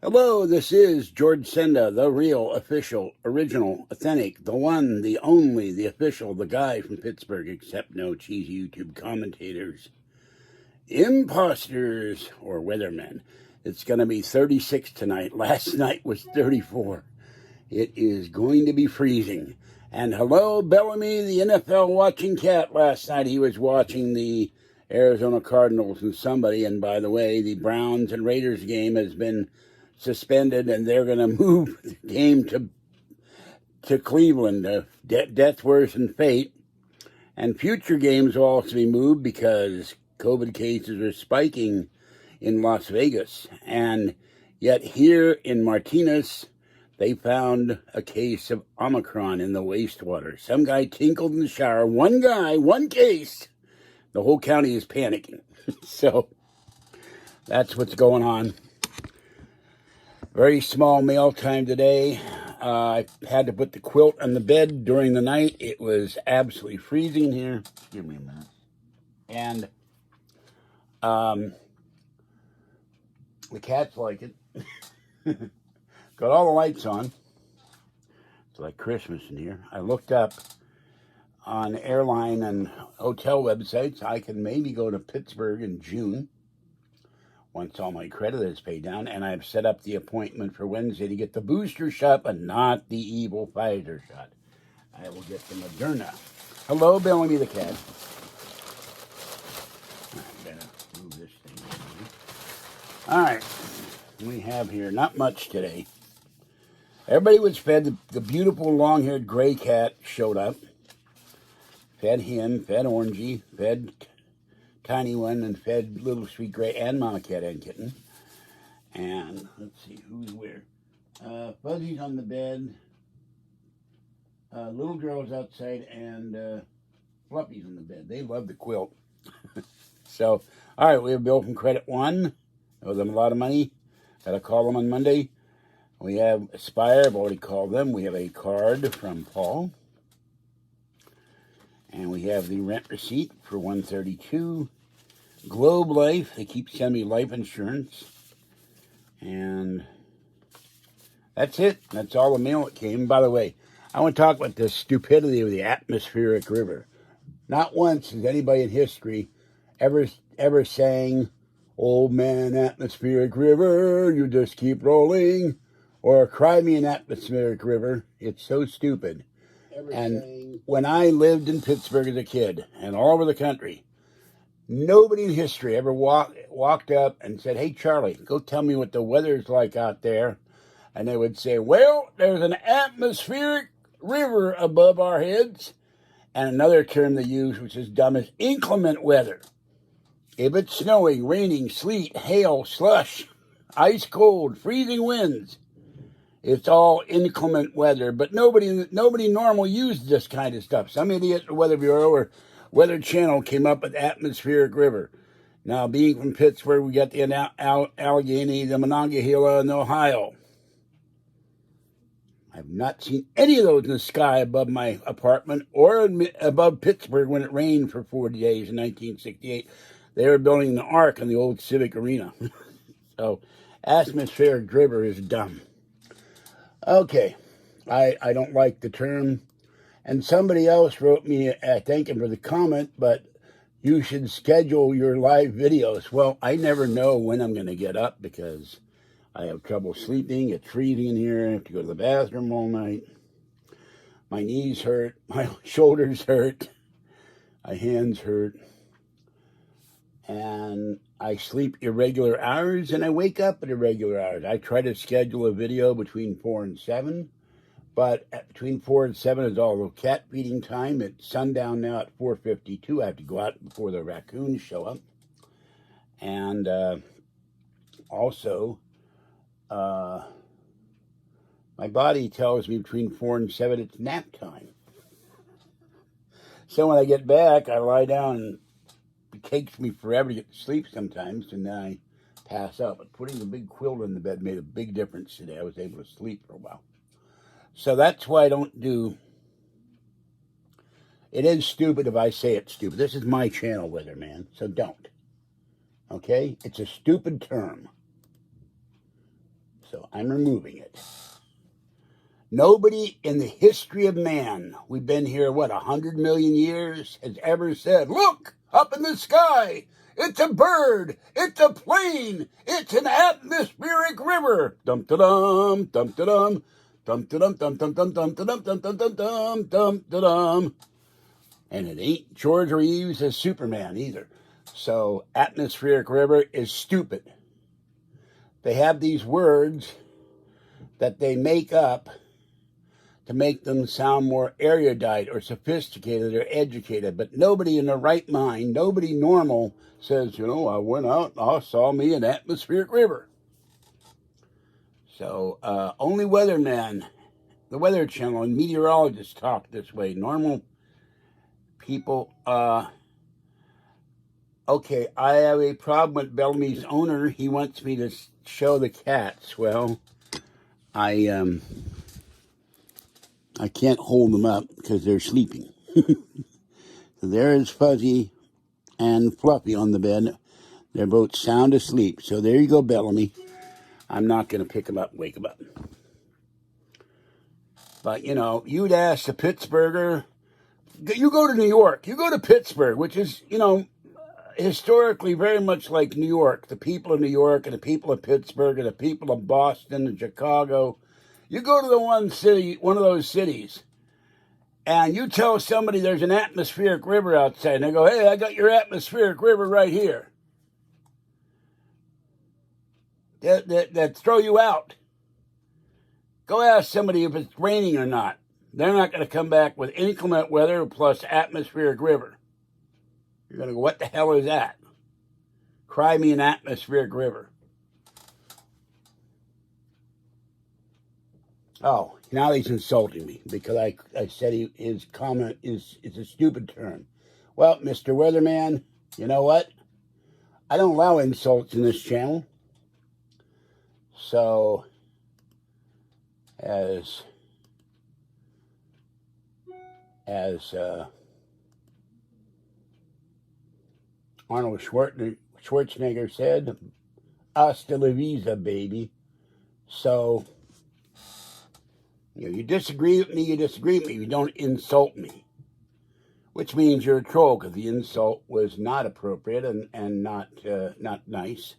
Hello, this is George Senda, the real, official, original, authentic, the one, the only, the official, the guy from Pittsburgh, except no cheesy YouTube commentators, imposters, or weathermen. It's going to be 36 tonight. Last night was 34. It is going to be freezing. And hello, Bellamy, the NFL watching cat. Last night he was watching the Arizona Cardinals and somebody. And by the way, the Browns and Raiders game has been suspended, and they're going to move the game to Cleveland. Death worse than fate. And future games will also be moved because COVID cases are spiking in Las Vegas. And yet here in Martinez, they found a case of Omicron in the wastewater. Some guy tinkled in the shower. One guy, one case. The whole county is panicking. So that's what's going on. Very small mail time today. I had to put the quilt on the bed during the night. It was absolutely freezing here. Give me a minute. And the cats like it. Got all the lights on. It's like Christmas in here. I looked up on airline and hotel websites. I can maybe go to Pittsburgh in June once all my credit is paid down, and I've set up the appointment for Wednesday to get the booster shot, but not the evil Pfizer shot. I will get the Moderna. Hello, Bellamy the cat. I better move this thing. All right, we have here not much today. Everybody was fed. The beautiful long-haired gray cat showed up. Fed him, fed Orangey, fed Tiny One, and fed Little Sweet Gray and Mama Cat and Kitten. And let's see who's where. Fuzzy's on the bed. Little Girl's outside, and Fluffy's on the bed. They love the quilt. So, all right, we have Bill from Credit One. I owe them a lot of money. Got to call them on Monday. We have Aspire. I've already called them. We have a card from Paul. And we have the rent receipt for $132. Globe Life. They keep sending me life insurance. And that's it. That's all the mail that came. By the way, I want to talk about the stupidity of the atmospheric river. Not once has anybody in history ever sang, "Old man atmospheric river, you just keep rolling," or "Cry me an atmospheric river." It's so stupid. And when I lived in Pittsburgh as a kid and all over the country, nobody in history ever walked up and said, "Hey, Charlie, go tell me what the weather's like out there." And they would say, "Well, there's an atmospheric river above our heads." And another term they use, which is dumb, is inclement weather. If it's snowing, raining, sleet, hail, slush, ice cold, freezing winds, it's all inclement weather. But nobody normal used this kind of stuff. Some idiot at the Weather Bureau or Weather Channel came up with atmospheric river. Now, being from Pittsburgh, we got the Allegheny, the Monongahela, and the Ohio. I've not seen any of those in the sky above my apartment or above Pittsburgh when it rained for 40 days in 1968. They were building the Ark in the old Civic Arena. So, atmospheric river is dumb. Okay, I don't like the term. And somebody else wrote me thanking for the comment, but you should schedule your live videos. Well, I never know when I'm going to get up because I have trouble sleeping. It's freezing in here. I have to go to the bathroom all night. My knees hurt. My shoulders hurt. My hands hurt. And I sleep irregular hours and I wake up at irregular hours. I try to schedule a video between 4 and 7. But between 4 and 7 is all the cat feeding time. It's sundown now at 4:52. I have to go out before the raccoons show up. And also, my body tells me between 4 and 7 it's nap time. So when I get back, I lie down and it takes me forever to get to sleep sometimes, and then I pass out. But putting the big quilt in the bed made a big difference today. I was able to sleep for a while. So that's why I don't do... It is stupid if I say it's stupid. This is my channel, Weatherman, so don't. Okay? It's a stupid term. So I'm removing it. Nobody in the history of man, we've been here, 100 million years, has ever said, look, up in the sky, it's a bird, it's a plane, it's an atmospheric river. Dum-da-dum, dum-da-dum, dum-da-dum, dum-dum-dum, dum-da-dum, dum-dum-dum, dum-da-dum. And it ain't George Reeves as Superman either. So atmospheric river is stupid. They have these words that they make up to make them sound more erudite or sophisticated or educated. But nobody in their right mind, nobody normal says, I went out and I saw me an atmospheric river. So only weathermen, the Weather Channel, and meteorologists talk this way. Normal people, okay, I have a problem with Bellamy's owner. He wants me to show the cats. Well, I can't hold them up because they're sleeping. So there is Fuzzy and Fluffy on the bed. They're both sound asleep. So there you go, Bellamy. I'm not going to pick them up and wake them up. But, you'd ask a Pittsburgher. You go to New York. You go to Pittsburgh, which is, historically very much like New York. The people of New York and the people of Pittsburgh and the people of Boston and Chicago. You go to one of those cities, and you tell somebody there's an atmospheric river outside, and they go, hey, I got your atmospheric river right here. That throw you out. Go ask somebody if it's raining or not. They're not going to come back with inclement weather plus atmospheric river. You're going to go, what the hell is that? Cry me an atmospheric river. Oh, now he's insulting me because I said his comment is a stupid term. Well, Mr. Weatherman, you know what? I don't allow insults in this channel. So, as Arnold Schwarzenegger said, hasta la vista, baby. So, you disagree with me, you disagree with me. You don't insult me. Which means you're a troll, because the insult was not appropriate and not nice.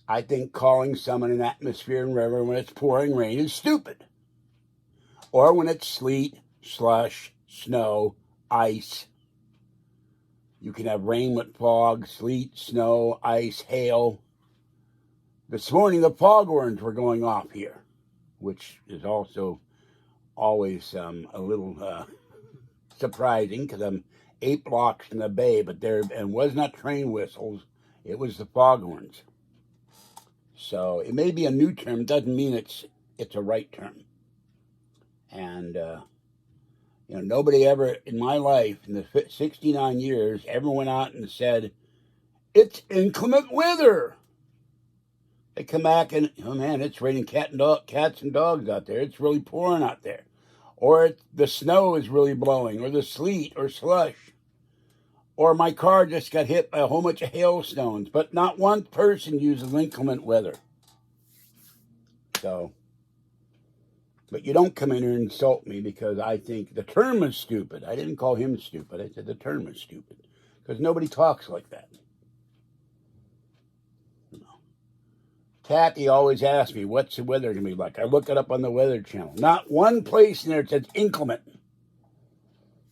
I think calling someone an atmospheric river when it's pouring rain is stupid. Or when it's sleet, slush, snow, ice. You can have rain with fog, sleet, snow, ice, hail. This morning the foghorns were going off here, which is also always a little surprising because I'm 8 blocks from the bay, but there was not train whistles, it was the foghorns. So it may be a new term, doesn't mean it's a right term. And nobody ever in my life in the 69 years ever went out and said it's inclement weather. They come back and, oh man, it's raining cats and dogs out there. It's really pouring out there. Or the snow is really blowing, or the sleet or slush. Or my car just got hit by a whole bunch of hailstones. But not one person uses inclement weather. So, but you don't come in here and insult me because I think the term is stupid. I didn't call him stupid. I said the term is stupid. Because nobody talks like that. Kathy always asks me, what's the weather going to be like? I look it up on the Weather Channel. Not one place in there that says inclement.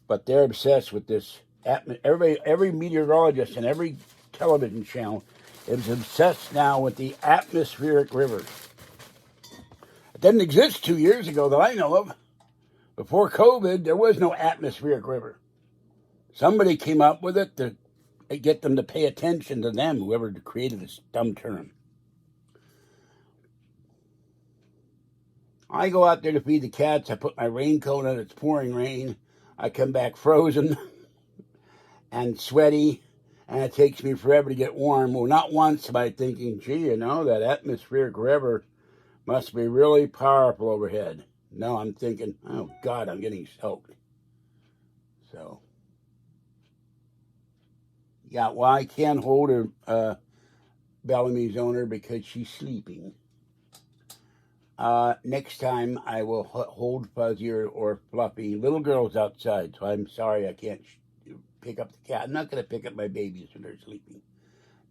But they're obsessed with this. Every meteorologist and every television channel is obsessed now with the atmospheric river. It didn't exist 2 years ago that I know of. Before COVID, there was no atmospheric river. Somebody came up with it to get them to pay attention to them, whoever created this dumb term. I go out there to feed the cats. I put my raincoat on. It's pouring rain. I come back frozen and sweaty, and it takes me forever to get warm. Well, not once am I thinking, gee, that atmospheric river must be really powerful overhead. No, I'm thinking, oh, God, I'm getting soaked. So, yeah, well, I can't hold Bellamy's owner because she's sleeping. Next time I will hold Fuzzy or Fluffy. Little girl's outside, so I'm sorry I can't pick up the cat. I'm not going to pick up my babies when they're sleeping.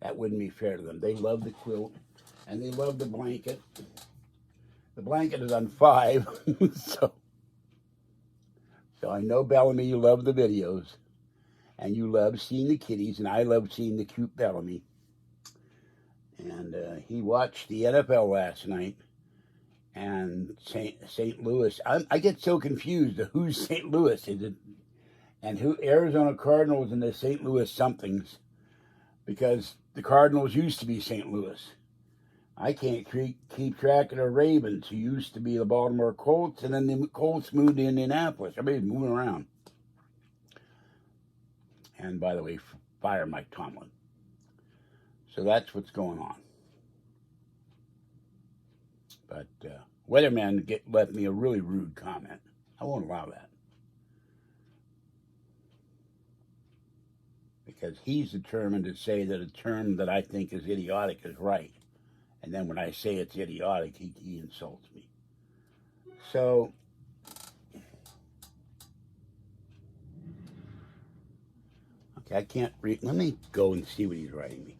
That wouldn't be fair to them. They love the quilt, and they love the blanket. The blanket is on 5, so I know, Bellamy, you love the videos, and you love seeing the kitties, and I love seeing the cute Bellamy. And he watched the NFL last night, and St. Louis. I get so confused. Who's St. Louis? Is it, and who Arizona Cardinals and the St. Louis somethings? Because the Cardinals used to be St. Louis. I can't keep track of the Ravens, who used to be the Baltimore Colts, and then the Colts moved to Indianapolis. Everybody's moving around. And by the way, fire Mike Tomlin. So that's what's going on. But Weatherman left me a really rude comment. I won't allow that. Because he's determined to say that a term that I think is idiotic is right. And then when I say it's idiotic, he insults me. So, okay, I can't read. Let me go and see what he's writing me.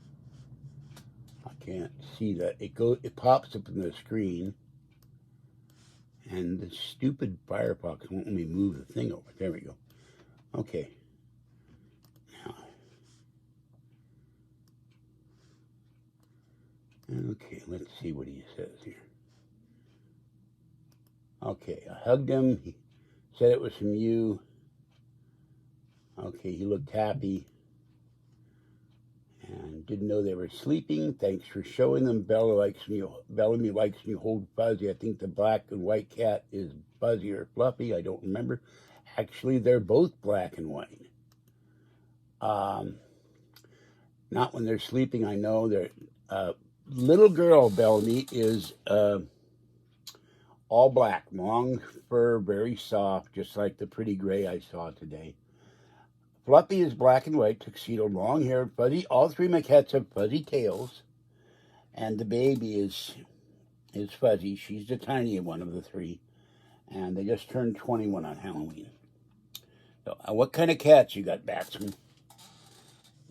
I can't see that. It pops up on the screen. And the stupid Firefox won't let me move the thing over. There we go. Okay. Okay, let's see what he says here. Okay, I hugged him. He said it was from you. Okay, he looked happy. And didn't know they were sleeping. Thanks for showing them. Bellamy likes me hold Fuzzy. I think the black and white cat is Fuzzy or Fluffy. I don't remember. Actually, they're both black and white. Not when they're sleeping. I know they're... little girl Bellamy is all black, long fur, very soft, just like the pretty gray I saw today. Fluffy is black and white, tuxedo, long hair, fuzzy. All 3 of my cats have fuzzy tails, and the baby is Fuzzy. She's the tiny one of the 3, and they just turned 21 on Halloween. So, what kind of cats you got, Baxman?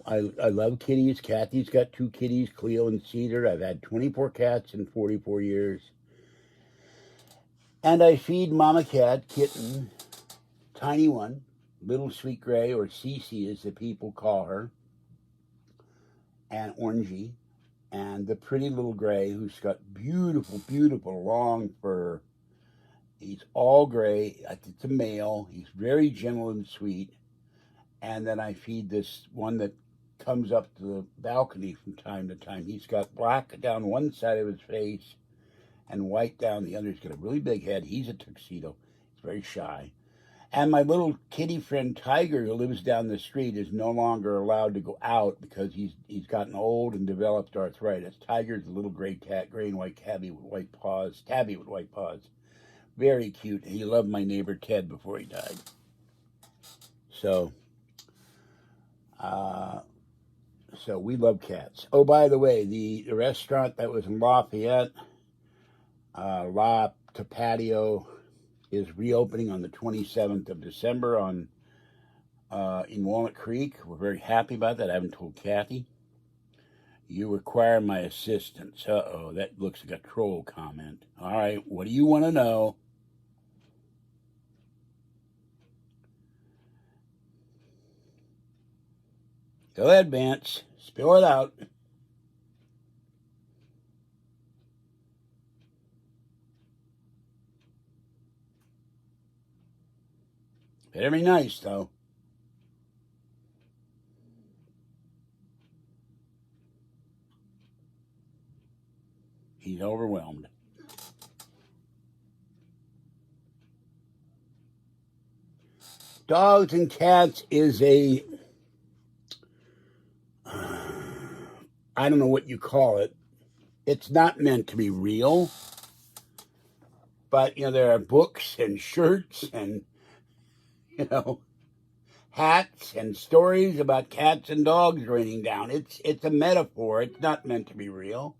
I love kitties. Kathy's got 2 kitties, Cleo and Cedar. I've had 24 cats in 44 years. And I feed Mama Cat, Kitten, tiny one, Little Sweet Gray, or Cece as the people call her, and Orangey, and the pretty little gray who's got beautiful, beautiful long fur. He's all gray. It's a male. He's very gentle and sweet. And then I feed this one that comes up to the balcony from time to time. He's got black down one side of his face and white down the other. He's got a really big head. He's a tuxedo. He's very shy. And my little kitty friend Tiger, who lives down the street, is no longer allowed to go out because he's gotten old and developed arthritis. Tiger's a little gray cat, gray and white tabby with white paws. Very cute. He loved my neighbor Ted before he died. So we love cats. Oh, by the way, the restaurant that was in Lafayette, La Tapatio, is reopening on the 27th of December in Walnut Creek. We're very happy about that. I haven't told Kathy. You require my assistance. Uh-oh, that looks like a troll comment. All right, what do you want to know? Go ahead, Vance. Spill it out. Better be nice, though. He's overwhelmed. Dogs and cats is a... I don't know what you call it. It's not meant to be real. But, there are books and shirts and, hats and stories about cats and dogs raining down. It's a metaphor. It's not meant to be real.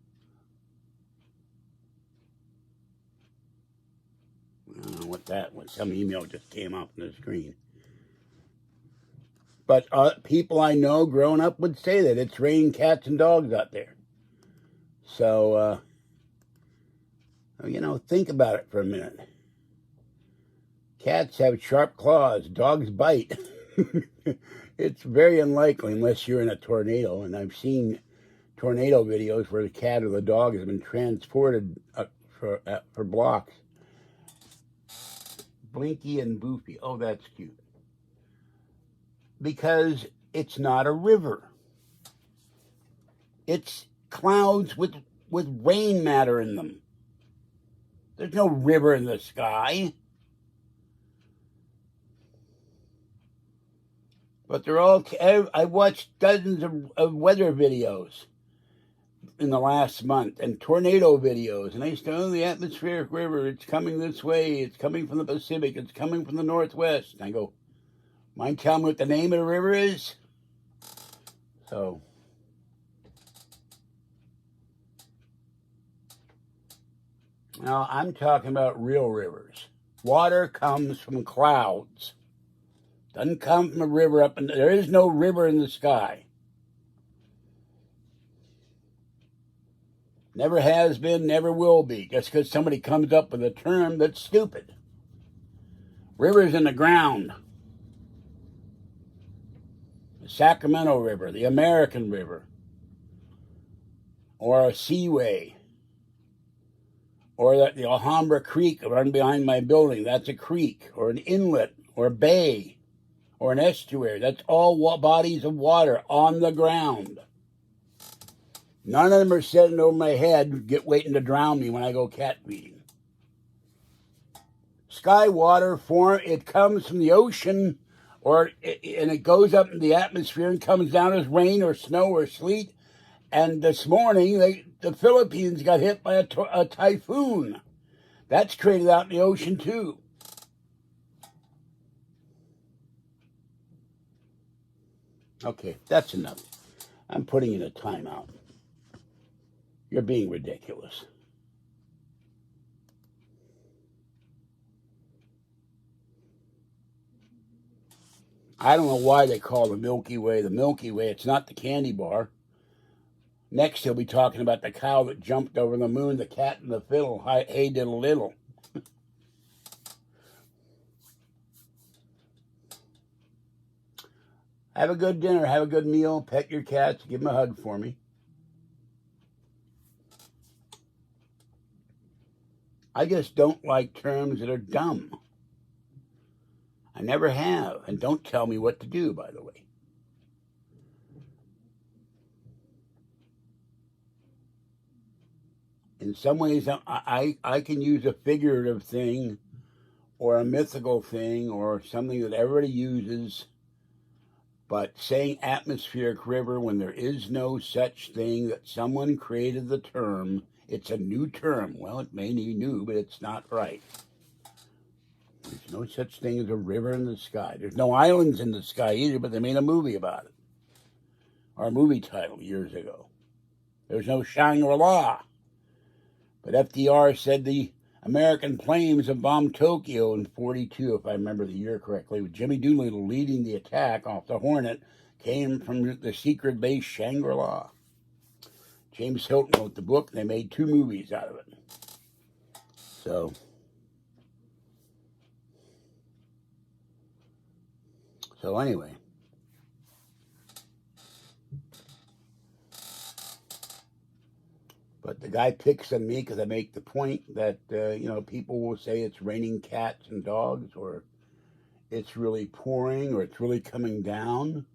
I don't know what that was. Some email just came up on the screen. But people I know growing up would say that it's raining cats and dogs out there. So, think about it for a minute. Cats have sharp claws. Dogs bite. It's very unlikely unless you're in a tornado. And I've seen tornado videos where the cat or the dog has been transported for blocks. Blinky and Boofy. Oh, that's cute. Because it's not a river. It's clouds with rain matter in them. There's no river in the sky. But they're all... I watched dozens of weather videos in the last month and tornado videos. And I used to know the atmospheric river. It's coming this way. It's coming from the Pacific. It's coming from the Northwest. And I go, mind telling me what the name of the river is? So... Now, I'm talking about real rivers. Water comes from clouds. Doesn't come from a river up in... There is no river in the sky. Never has been, never will be. Just because somebody comes up with a term that's stupid. Rivers in the ground. The Sacramento River, the American River. Or a seaway. Or the Alhambra Creek run behind my building. That's a creek, or an inlet, or a bay, or an estuary. That's all bodies of water on the ground. None of them are sitting over my head, waiting to drown me when I go cat feeding. Sky water it comes from the ocean, and it goes up in the atmosphere and comes down as rain or snow or sleet. And this morning, the Philippines got hit by a typhoon. That's created out in the ocean, too. Okay, that's enough. I'm putting in a timeout. You're being ridiculous. I don't know why they call the Milky Way the Milky Way. It's not the candy bar. Next, he'll be talking about the cow that jumped over the moon, the cat and the fiddle. Hey, diddle diddle. Have a good dinner. Have a good meal. Pet your cats. Give them a hug for me. I just don't like terms that are dumb. I never have. And don't tell me what to do, by the way. In some ways, I can use a figurative thing or a mythical thing or something that everybody uses, but saying atmospheric river when there is no such thing, that someone created the term, it's a new term. Well, it may be new, but it's not right. There's no such thing as a river in the sky. There's no islands in the sky either, but they made a movie about it. Or a movie title years ago. There's no Shangri-La. But FDR said the American planes have bombed Tokyo in 1942, if I remember the year correctly, with Jimmy Doolittle leading the attack off the Hornet, came from the secret base Shangri-La. James Hilton wrote the book, and they made 2 movies out of it. So anyway. But the guy picks on me because I make the point that, people will say it's raining cats and dogs, or it's really pouring, or it's really coming down.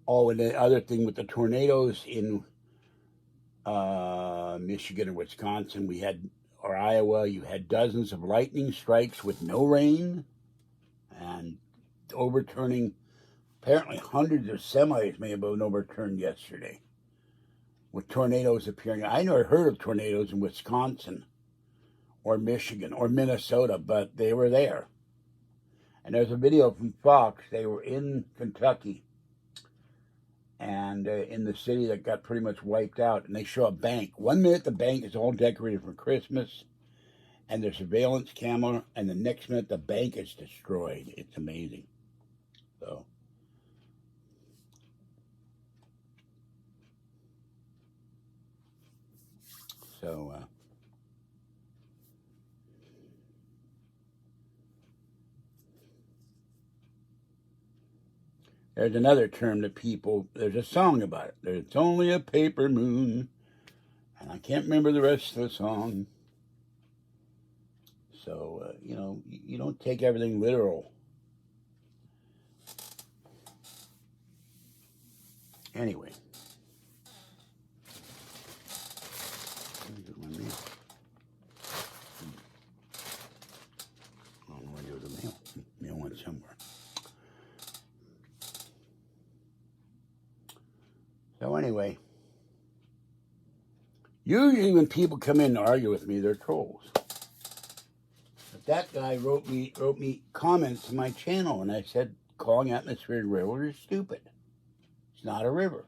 Oh, and the other thing with the tornadoes in Michigan or Wisconsin, or Iowa, you had dozens of lightning strikes with no rain and overturning. Apparently hundreds of semis may have been overturned yesterday, with tornadoes appearing. I never heard of tornadoes in Wisconsin or Michigan or Minnesota, but they were there. And there's a video from Fox. They were in Kentucky and in the city that got pretty much wiped out. And they show a bank. 1 minute the bank is all decorated for Christmas and there's surveillance camera. And the next minute the bank is destroyed. It's amazing. So there's another term that people, there's a song about it. It's only a paper moon. And I can't remember the rest of the song. So, you don't take everything literal. Anyway. I don't know where to go to the mail. Mail went somewhere. So anyway, usually when people come in to argue with me, they're trolls. But that guy wrote me comments to my channel, and I said, calling atmospheric river is stupid. It's not a river.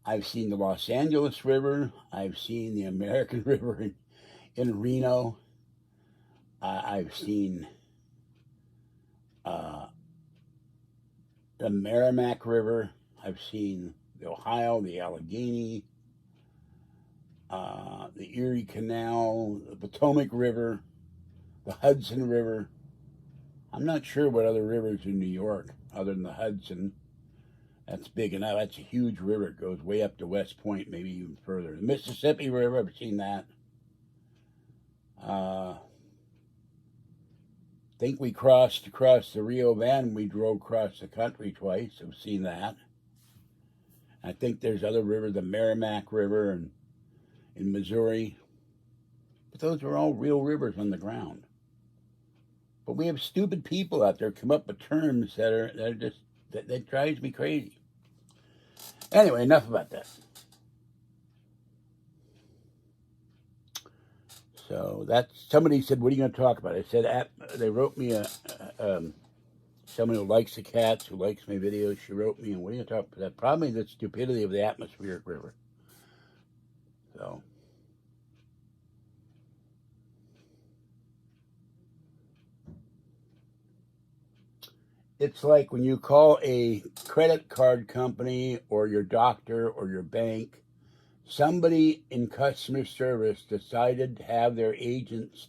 I've seen the Los Angeles River. I've seen the American River in Reno. I've seen the Merrimack River. I've seen the Ohio, the Allegheny, the Erie Canal, the Potomac River, the Hudson River. I'm not sure what other rivers in New York other than the Hudson. That's big enough. That's a huge river. It goes way up to West Point, maybe even further. The Mississippi River, I've seen that. I think we crossed across the Rio Grande. We drove across the country twice. I've seen that. I think there's other rivers, the Merrimack River and in Missouri. But those are all real rivers on the ground. But we have stupid people out there come up with terms that drives me crazy. Anyway, enough about that. So somebody said, what are you going to talk about? I said, they wrote me somebody who likes the cats, who likes my videos, she wrote me, and what are you going to talk about? Probably the stupidity of the atmospheric river. So it's like when you call a credit card company or your doctor or your bank, somebody in customer service decided to have their agents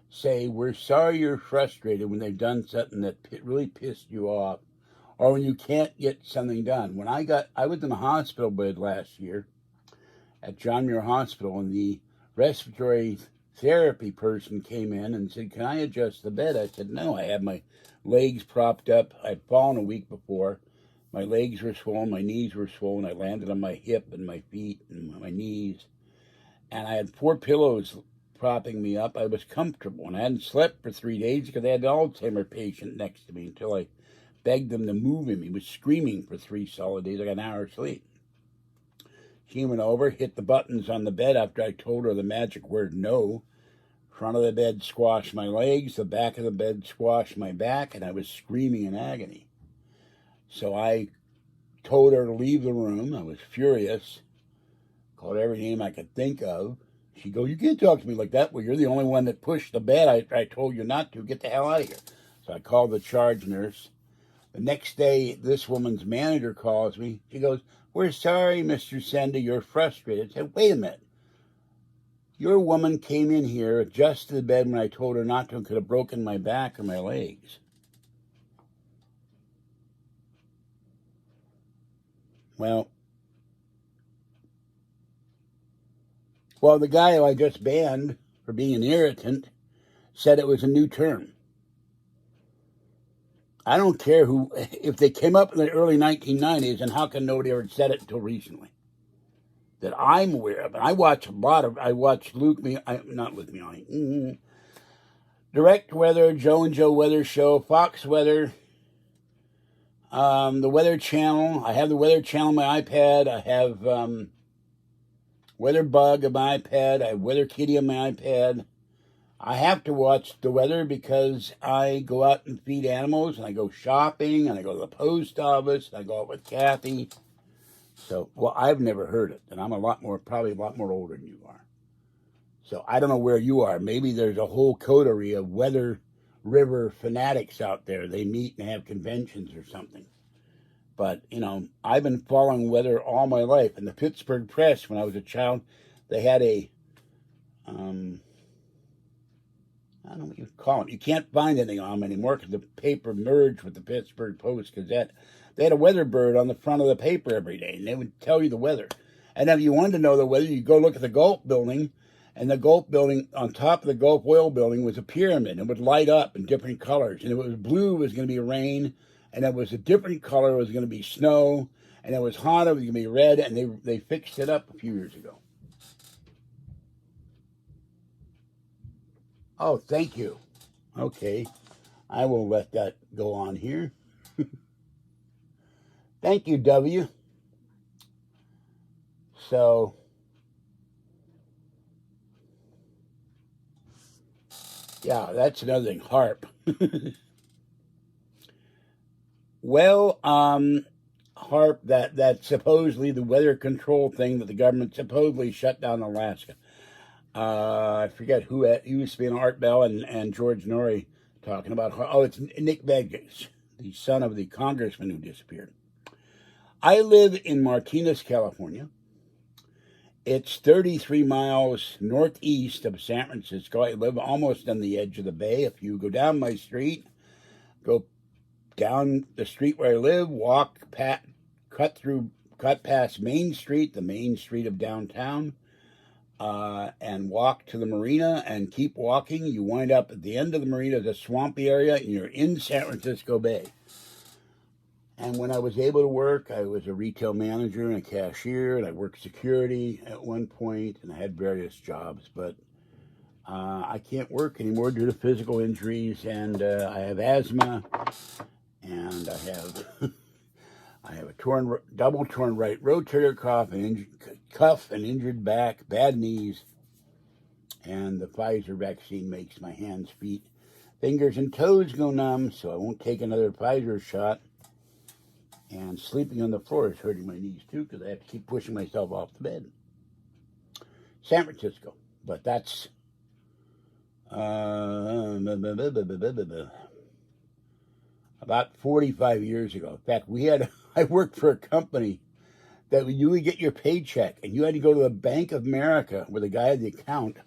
say, we're sorry you're frustrated when they've done something that really pissed you off, or when you can't get something done. When I was in a hospital bed last year at John Muir Hospital, and the respiratory therapy person came in and said, can I adjust the bed? I said, no, I have my legs propped up. I'd fallen a week before. My legs were swollen, my knees were swollen. I landed on my hip and my feet and my knees. And I had 4 pillows propping me up. I was comfortable. And I hadn't slept for 3 days because I had an Alzheimer's patient next to me until I begged them to move him. He was screaming for 3 solid days. I got an hour of sleep. She went over, hit the buttons on the bed after I told her the magic word no. Front of the bed squashed my legs, the back of the bed squashed my back, and I was screaming in agony. So I told her to leave the room. I was furious. Called every name I could think of. She goes, you can't talk to me like that. Well, you're the only one that pushed the bed. I told you not to. Get the hell out of here. So I called the charge nurse. The next day, this woman's manager calls me. She goes, we're sorry, Mr. Senda, you're frustrated. I said, wait a minute. Your woman came in here, adjusted the bed when I told her not to, and could have broken my back or my legs. Well, the guy who I just banned for being an irritant said it was a new term. I don't care if they came up in the early 1990s, and how can nobody ever said it until recently? That I'm aware of. And I watch Direct Weather, Joe and Joe Weather Show, Fox Weather, the Weather Channel. I have the Weather Channel on my iPad. I have Weather Bug on my iPad. I have Weather Kitty on my iPad. I have to watch the weather because I go out and feed animals, and I go shopping, and I go to the post office, and I go out with Kathy. So, well, I've never heard it, and I'm probably a lot more older than you are. So I don't know where you are. Maybe there's a whole coterie of weather river fanatics out there. They meet and have conventions or something. But, I've been following weather all my life. In the Pittsburgh Press, when I was a child, they had a, I don't know what you call them. You can't find anything on them anymore because the paper merged with the Pittsburgh Post Gazette. They had a weather bird on the front of the paper every day, and they would tell you the weather. And if you wanted to know the weather, you go look at the Gulf Building, and the Gulf Building, on top of the Gulf Oil Building, was a pyramid. It would light up in different colors. And if it was blue, it was going to be rain. And if it was a different color, it was going to be snow. And if it was hot, it was going to be red. And they fixed it up a few years ago. Oh, thank you. Okay. I will let that go on here. Thank you, W. So, yeah, that's another thing. HAARP. Well, HAARP, that's supposedly the weather control thing that the government supposedly shut down Alaska. I forget who it used to be in Art Bell and George Norrie talking about. Oh, it's Nick Beggs, the son of the congressman who disappeared. I live in Martinez, California. It's 33 miles northeast of San Francisco. I live almost on the edge of the bay. If you go down my street, go down the street where I live, cut past Main Street, the main street of downtown, and walk to the marina and keep walking. You wind up at the end of the marina, the swampy area, and you're in San Francisco Bay. And when I was able to work, I was a retail manager and a cashier, and I worked security at one point, and I had various jobs. But I can't work anymore due to physical injuries, and I have asthma, and I have a double torn right rotator cuff, an injured back, bad knees, and the Pfizer vaccine makes my hands, feet, fingers, and toes go numb, so I won't take another Pfizer shot. And sleeping on the floor is hurting my knees too because I have to keep pushing myself off the bed. San Francisco, but that's about 45 years ago. In fact, I worked for a company that you would get your paycheck and you had to go to the Bank of America where the guy had the account,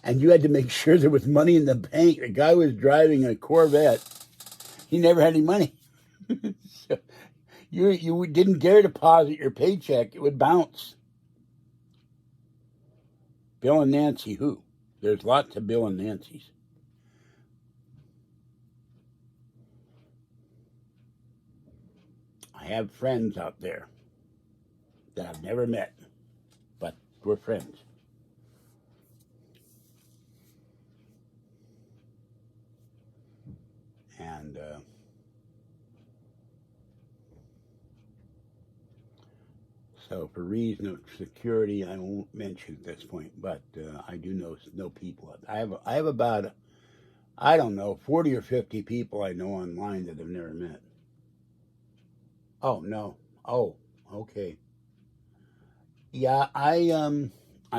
and you had to make sure there was money in the bank. The guy was driving a Corvette. He never had any money. So you didn't dare deposit your paycheck. It would bounce. Bill and Nancy who? There's lots of Bill and Nancys. I have friends out there that I've never met, but we're friends. And so for reason of security, I won't mention at this point, but I do know people. I have about, I don't know, 40 or 50 people I know online that I've never met. Oh, no. Oh, okay. Yeah, I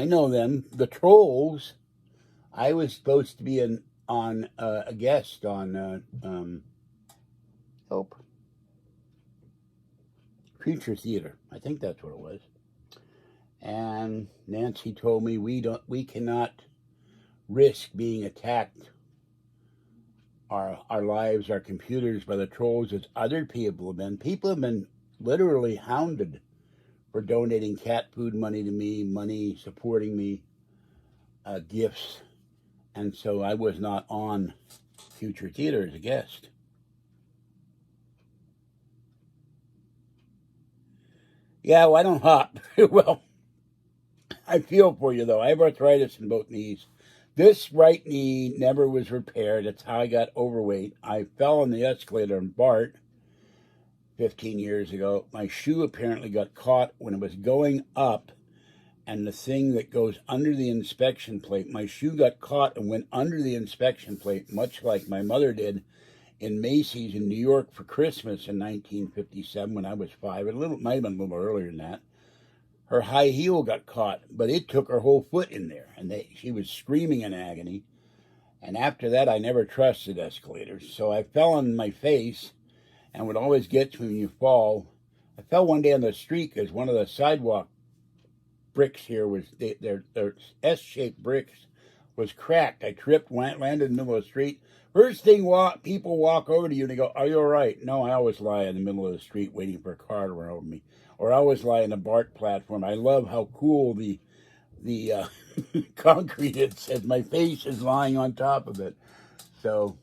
know them. The Trolls. I was supposed to be on a guest on Help Future Theater. I think that's what it was. And Nancy told me we cannot risk being attacked, our lives, our computers, by the Trolls as other people have been. People have been literally hounded for donating cat food money to me, money supporting me, gifts. And so I was not on Future Theater as a guest. Yeah, well, I don't hop very well. I feel for you, though. I have arthritis in both knees. This right knee never was repaired. That's how I got overweight. I fell on the escalator in BART 15 years ago. My shoe apparently got caught when it was going up, and the thing that goes under the inspection plate, my shoe got caught and went under the inspection plate, much like my mother did in Macy's in New York for Christmas in 1957 when I was 5. It might have been a little earlier than that. Her high heel got caught, but it took her whole foot in there, and she was screaming in agony. And after that, I never trusted escalators. So I fell on my face, and what always gets me when you fall, I fell one day on the street because one of the sidewalk bricks here was, their S-shaped bricks was cracked. I tripped, landed in the middle of the street. First thing, people walk over to you and they go, "Are you all right?" No, I always lie in the middle of the street waiting for a car to run over me. Or I always lie on the BART platform. I love how cool the concrete is, as my face is lying on top of it. So,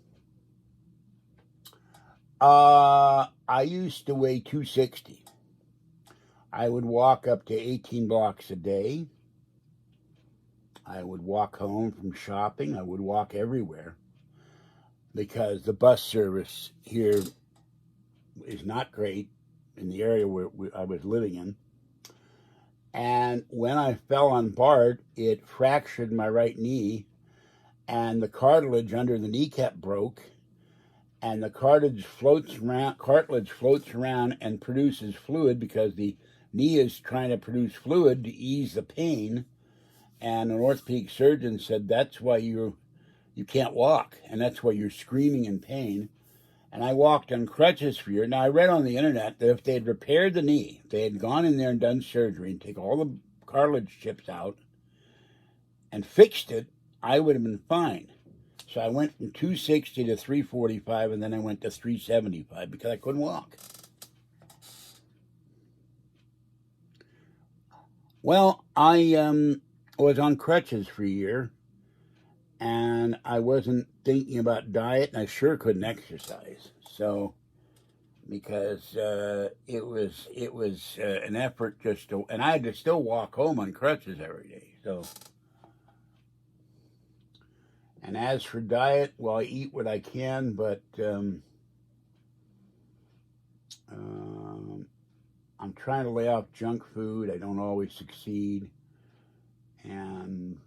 I used to weigh 260. I would walk up to 18 blocks a day. I would walk home from shopping. I would walk everywhere because the bus service here is not great in the area where I was living in. And when I fell on BART, it fractured my right knee, and the cartilage under the kneecap broke, and the cartilage floats around and produces fluid because the knee is trying to produce fluid to ease the pain. And an orthopedic surgeon said that's why you can't walk, and that's why you're screaming in pain. And I walked on crutches for a year. Now, I read on the internet that if they had repaired the knee, if they had gone in there and done surgery and take all the cartilage chips out and fixed it, I would have been fine. So I went from 260 to 345, and then I went to 375 because I couldn't walk. Well, I was on crutches for a year, and I wasn't thinking about diet, and I sure couldn't exercise. So, because it was an effort just to, and I had to still walk home on crutches every day. So, and as for diet, well, I eat what I can, but I'm trying to lay off junk food. I don't always succeed. And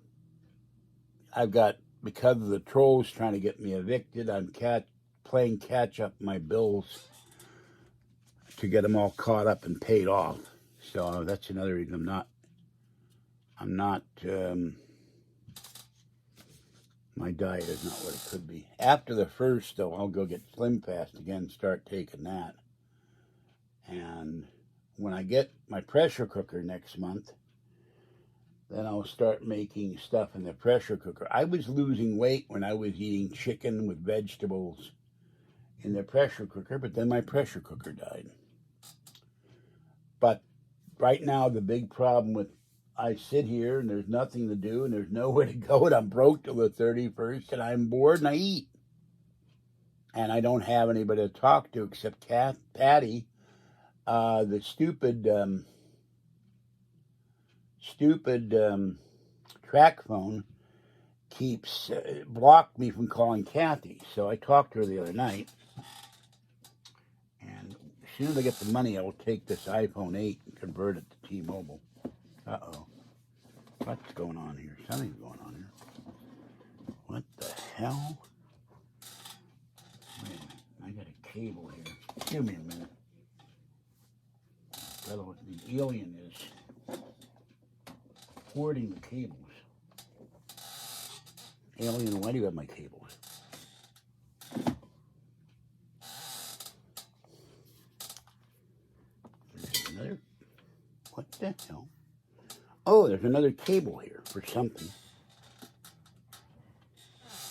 I've got, because of the trolls trying to get me evicted, I'm playing catch up my bills to get them all caught up and paid off. So that's another reason I'm not, my diet is not what it could be. After the first, though, I'll go get Slim Fast again, start taking that. And when I get my pressure cooker next month, then I'll start making stuff in the pressure cooker. I was losing weight when I was eating chicken with vegetables in the pressure cooker, but then my pressure cooker died. But right now, the big problem with, I sit here and there's nothing to do and there's nowhere to go and I'm broke till the 31st and I'm bored and I eat. And I don't have anybody to talk to except Patty, the stupid track phone keeps blocked me from calling Kathy. So I talked to her the other night, and as soon as I get the money, I will take this iPhone 8 and convert it to T-Mobile. Uh-oh. What's going on here? Something's going on here. What the hell? Wait a minute. I got a cable here. Give me a minute. The alien is hoarding the cables. Alien, why do you have my cables? There's another. What the hell? Oh, there's another cable here for something.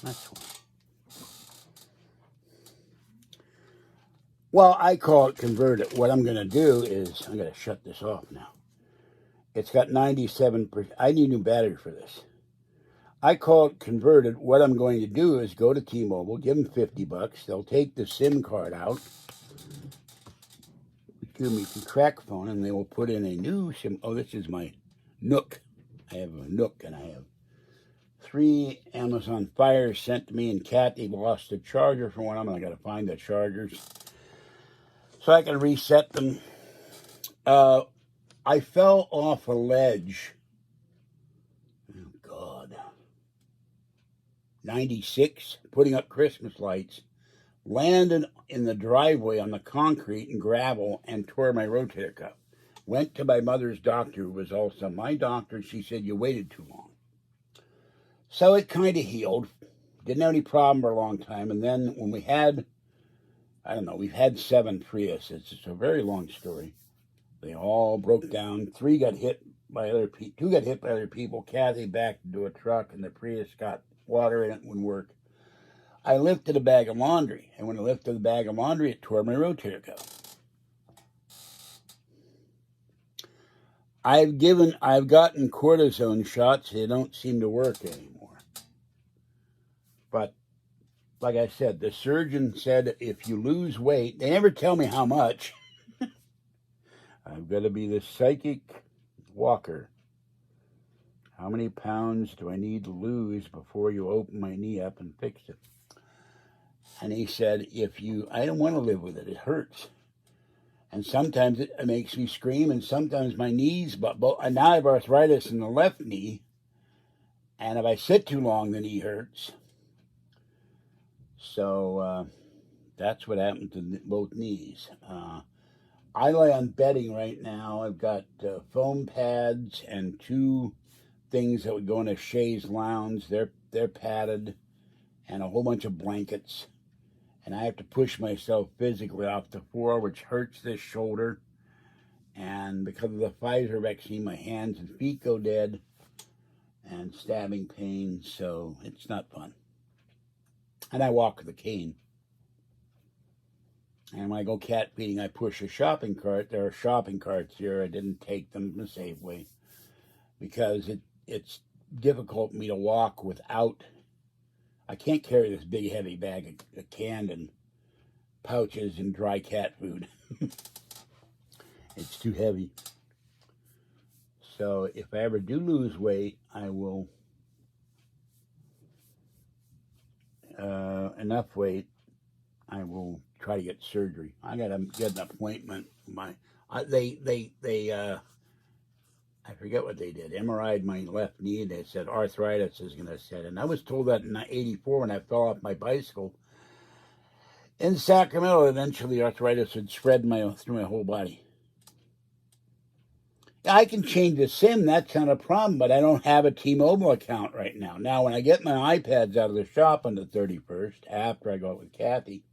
That's one. Well, I call it convert it. What I'm going to do is, I'm going to shut this off now. It's got 97%. I need a new battery for this. I call it converted. What I'm going to do is go to T-Mobile, give them $50. They'll take the SIM card out, give me the track phone, and they will put in a new SIM. Oh, this is my Nook. I have a Nook, and I have 3 Amazon Fires sent to me, and Kathy lost the charger for one of them. I got to find the chargers so I can reset them. I fell off a ledge '96, putting up Christmas lights, landed in the driveway on the concrete and gravel and tore my rotator cuff. Went to my mother's doctor, who was also my doctor. She said, you waited too long. So it kind of healed. Didn't have any problem for a long time. And then when we had, I don't know, we've had 7 Priuses. It's a very long story. They all broke down. 3 got hit by other people. 2 got hit by other people. Kathy backed into a truck, and the Prius got water in it, wouldn't work. I lifted a bag of laundry, and when I lifted the bag of laundry, it tore my rotator cuff. I've gotten cortisone shots. They don't seem to work anymore. But like I said, the surgeon said if you lose weight, they never tell me how much. I've got to be the psychic walker. How many pounds do I need to lose before you open my knee up and fix it? And he said, I don't want to live with it. It hurts. And sometimes it makes me scream, and sometimes my knees, but now I have arthritis in the left knee, and if I sit too long, the knee hurts. So that's what happened to both knees. I lie on bedding right now. I've got foam pads and 2 things that would go in a chaise lounge. They're padded, and a whole bunch of blankets. And I have to push myself physically off the floor, which hurts this shoulder. And because of the Pfizer vaccine, my hands and feet go dead and stabbing pain, so it's not fun. And I walk with a cane. And when I go cat feeding, I push a shopping cart. There are shopping carts here. I didn't take them from Safeway because it's difficult for me to walk without. I can't carry this big heavy bag of canned and pouches and dry cat food. It's too heavy. So if I ever do lose weight, I will enough weight, I will try to get surgery. I gotta get an appointment. I forget what they did. MRI'd my left knee, and they said arthritis is going to set in. I was told that in '84 when I fell off my bicycle in Sacramento. Eventually, arthritis had spread through my whole body. I can change the SIM. That's not a problem, but I don't have a T-Mobile account right now. Now, when I get my iPads out of the shop on the 31st, after I go out with Kathy,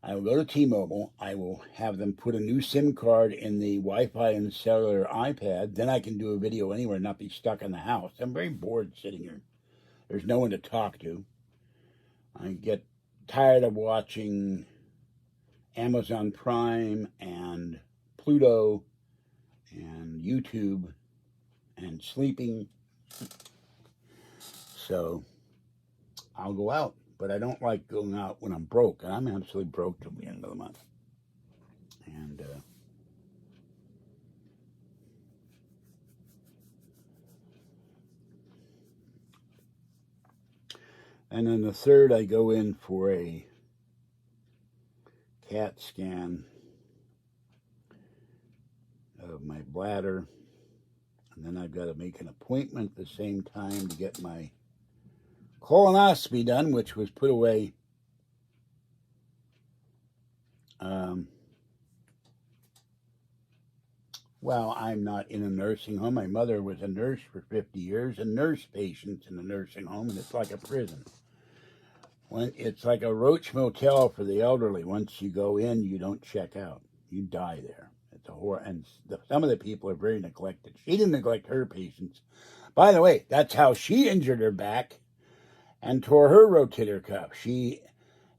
I will go to T-Mobile. I will have them put a new SIM card in the Wi-Fi and cellular iPad. Then I can do a video anywhere and not be stuck in the house. I'm very bored sitting here. There's no one to talk to. I get tired of watching Amazon Prime and Pluto and YouTube and sleeping. So I'll go out. But I don't like going out when I'm broke. And I'm absolutely broke till the end of the month. And then the 3rd, I go in for a CAT scan of my bladder. And then I've got to make an appointment at the same time to get my colonoscopy done, which was put away well, I'm not in a nursing home. My mother was a nurse for 50 years and nursed patients in a nursing home, and it's like a prison. It's like a roach motel for the elderly. Once you go in, you don't check out. You die there. It's a horror, and some of the people are very neglected. She didn't neglect her patients. By the way, that's how she injured her back and tore her rotator cuff. She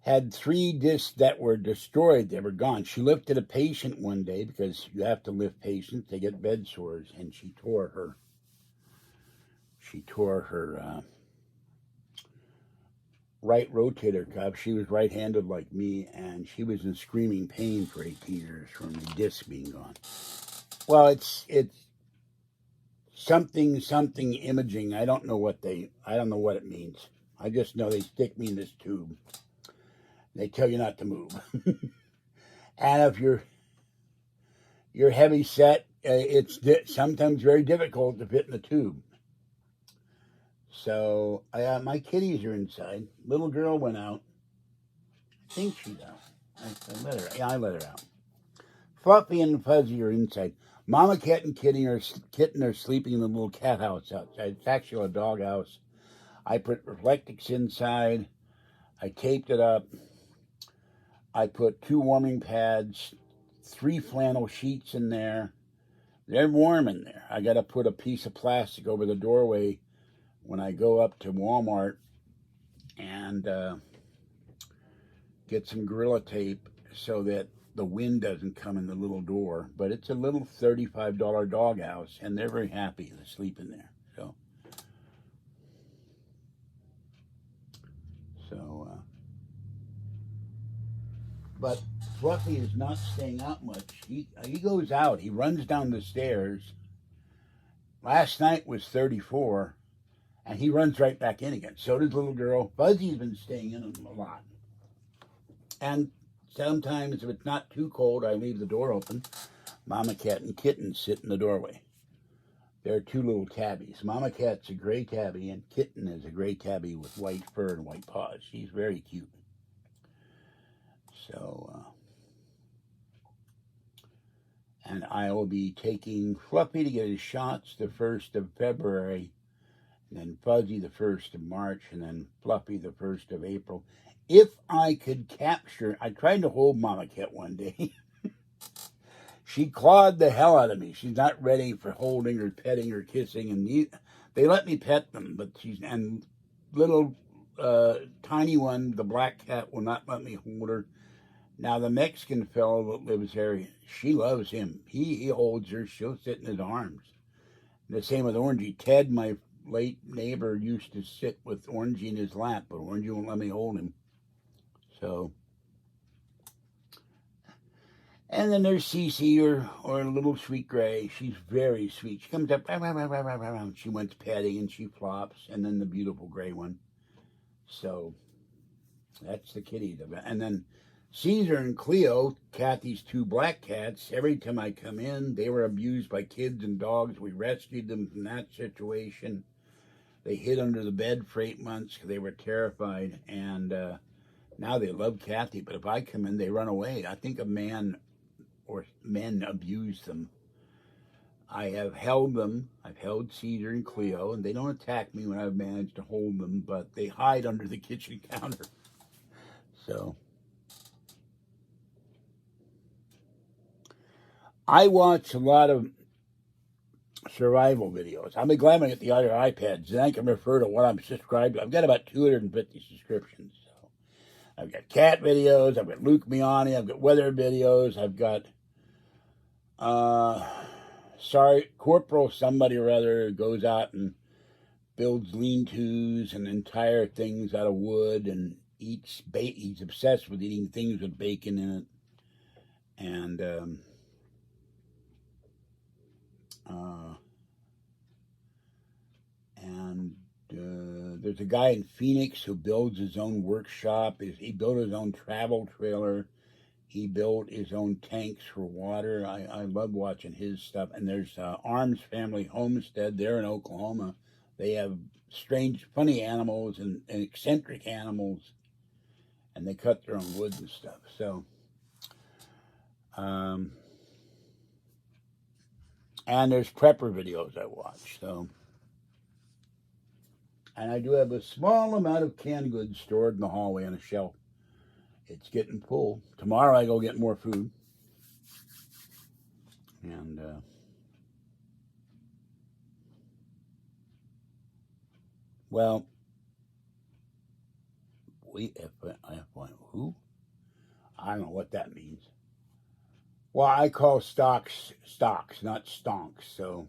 had 3 discs that were destroyed. They were gone. She lifted a patient one day because you have to lift patients. They get bed sores, and she tore her right rotator cuff. She was right-handed like me, and she was in screaming pain for 18 years from the disc being gone. Well, it's something imaging. I don't know what it means. I just know they stick me in this tube. They tell you not to move. And if you're heavy set, it's sometimes very difficult to fit in the tube. So my kitties are inside. Little girl went out. I think she's out. I let her. Yeah, I let her out. Fluffy and Fuzzy are inside. Mama Cat and Kitten are sleeping in the little cat house outside. It's actually a dog house. I put Reflectix inside. I taped it up. I put 2 warming pads, 3 flannel sheets in there. They're warm in there. I got to put a piece of plastic over the doorway when I go up to Walmart and get some Gorilla Tape so that the wind doesn't come in the little door. But it's a little $35 dog house, and they're very happy to sleep in there. But Fluffy is not staying out much. He goes out. He runs down the stairs. Last night was 34, and he runs right back in again. So does little girl. Fuzzy's been staying in a lot. And sometimes, if it's not too cold, I leave the door open. Mama Cat and Kitten sit in the doorway. There are 2 little tabbies. Mama Cat's a gray tabby, and Kitten is a gray tabby with white fur and white paws. She's very cute. So, and I will be taking Fluffy to get his shots the 1st of February, and then Fuzzy the 1st of March, and then Fluffy the 1st of April. If I could capture, I tried to hold Mama Cat one day. She clawed the hell out of me. She's not ready for holding or petting or kissing, and they let me pet them, but and little tiny one, the black cat, will not let me hold her. Now, the Mexican fellow that lives there, she loves him. He holds her. She'll sit in his arms. The same with Orangey. Ted, my late neighbor, used to sit with Orangey in his lap, but Orangey won't let me hold him. So, and then there's Cece, or little sweet gray. She's very sweet. She comes up, she wants petting, and she flops, and then the beautiful gray one. So, that's the kitties. And then Caesar and Cleo, Kathy's 2 black cats, every time I come in, they were abused by kids and dogs. We rescued them from that situation. They hid under the bed for 8 months because they were terrified, and now they love Kathy. But if I come in, they run away. I think a man or men abuse them. I have held them. I've held Caesar and Cleo, and they don't attack me when I've managed to hold them, but they hide under the kitchen counter. So I watch a lot of survival videos. I'll be glad when I get the other iPads, and I can refer to what I'm subscribed to. I've got about 250 subscriptions. So I've got cat videos, I've got Luke Miani, I've got weather videos, I've got Corporal somebody or other goes out and builds lean-tos and entire things out of wood and eats bacon. He's obsessed with eating things with bacon in it. And there's a guy in Phoenix who builds his own workshop. He built his own travel trailer. He built his own tanks for water. I love watching his stuff. And there's Arms Family Homestead there in Oklahoma. They have strange, funny animals and eccentric animals. And they cut their own wood and stuff. So, and there's prepper videos I watch. So, and I do have a small amount of canned goods stored in the hallway on a shelf. It's getting full. Tomorrow I go get more food. And well, who? I don't know what that means. Well, I call stocks, not stonks. So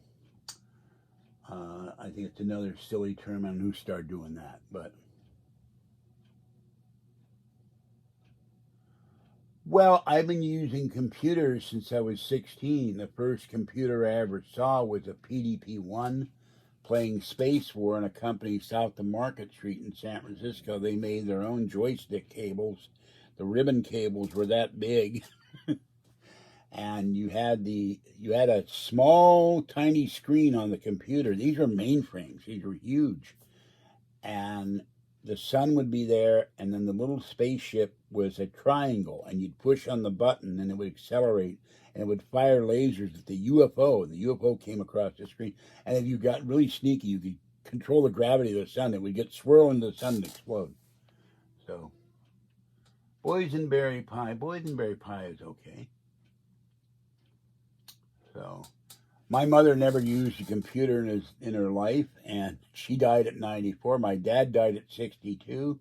I think it's another silly term, and who started doing that. But well, I've been using computers since I was 16. The first computer I ever saw was a PDP-1 playing Space War in a company south of Market Street in San Francisco. They made their own joystick cables. The ribbon cables were that big. And you had a small, tiny screen on the computer. These are mainframes. These were huge. and the sun would be there, and then the little spaceship was a triangle, and you'd push on the button, and it would accelerate, and it would fire lasers at the UFO. The UFO came across the screen, and if you got really sneaky, you could control the gravity of the sun. It would get swirled into the sun and explode. So, boysenberry pie is okay. So, my mother never used a computer in her life, and she died at 94. My dad died at 62.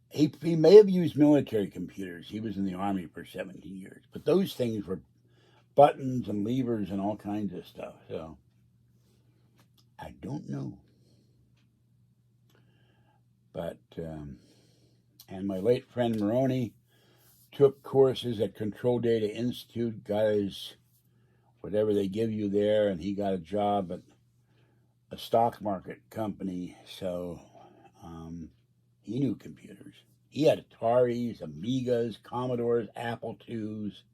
He may have used military computers. He was in the Army for 17 years. But those things were buttons and levers and all kinds of stuff. So, I don't know. But, and my late friend Maroney took courses at Control Data Institute, got his whatever they give you there, and he got a job at a stock market company. So he knew computers. He had Ataris, Amigas, Commodores, Apple IIs,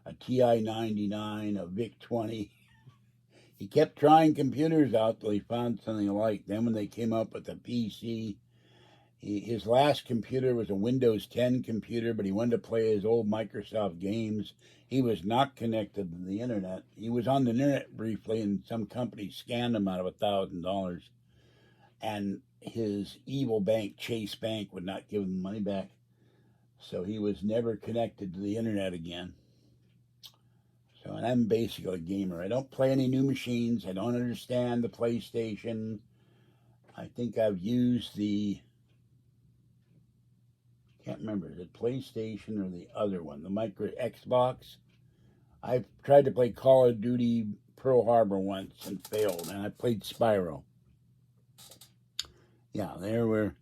a TI-99, a VIC-20. He kept trying computers out till he found something he liked. Then when they came up with the PC, his last computer was a Windows 10 computer, but he wanted to play his old Microsoft games. He was not connected to the internet. He was on the internet briefly, and some company scanned him out of $1,000. And his evil bank, Chase Bank, would not give him the money back. So he was never connected to the internet again. So, and I'm basically a gamer. I don't play any new machines. I don't understand the PlayStation. I think I've used the... can't remember, is it PlayStation or the other one, the micro Xbox? I've tried to play Call of Duty Pearl Harbor once and failed, and I played Spyro. Yeah, there were,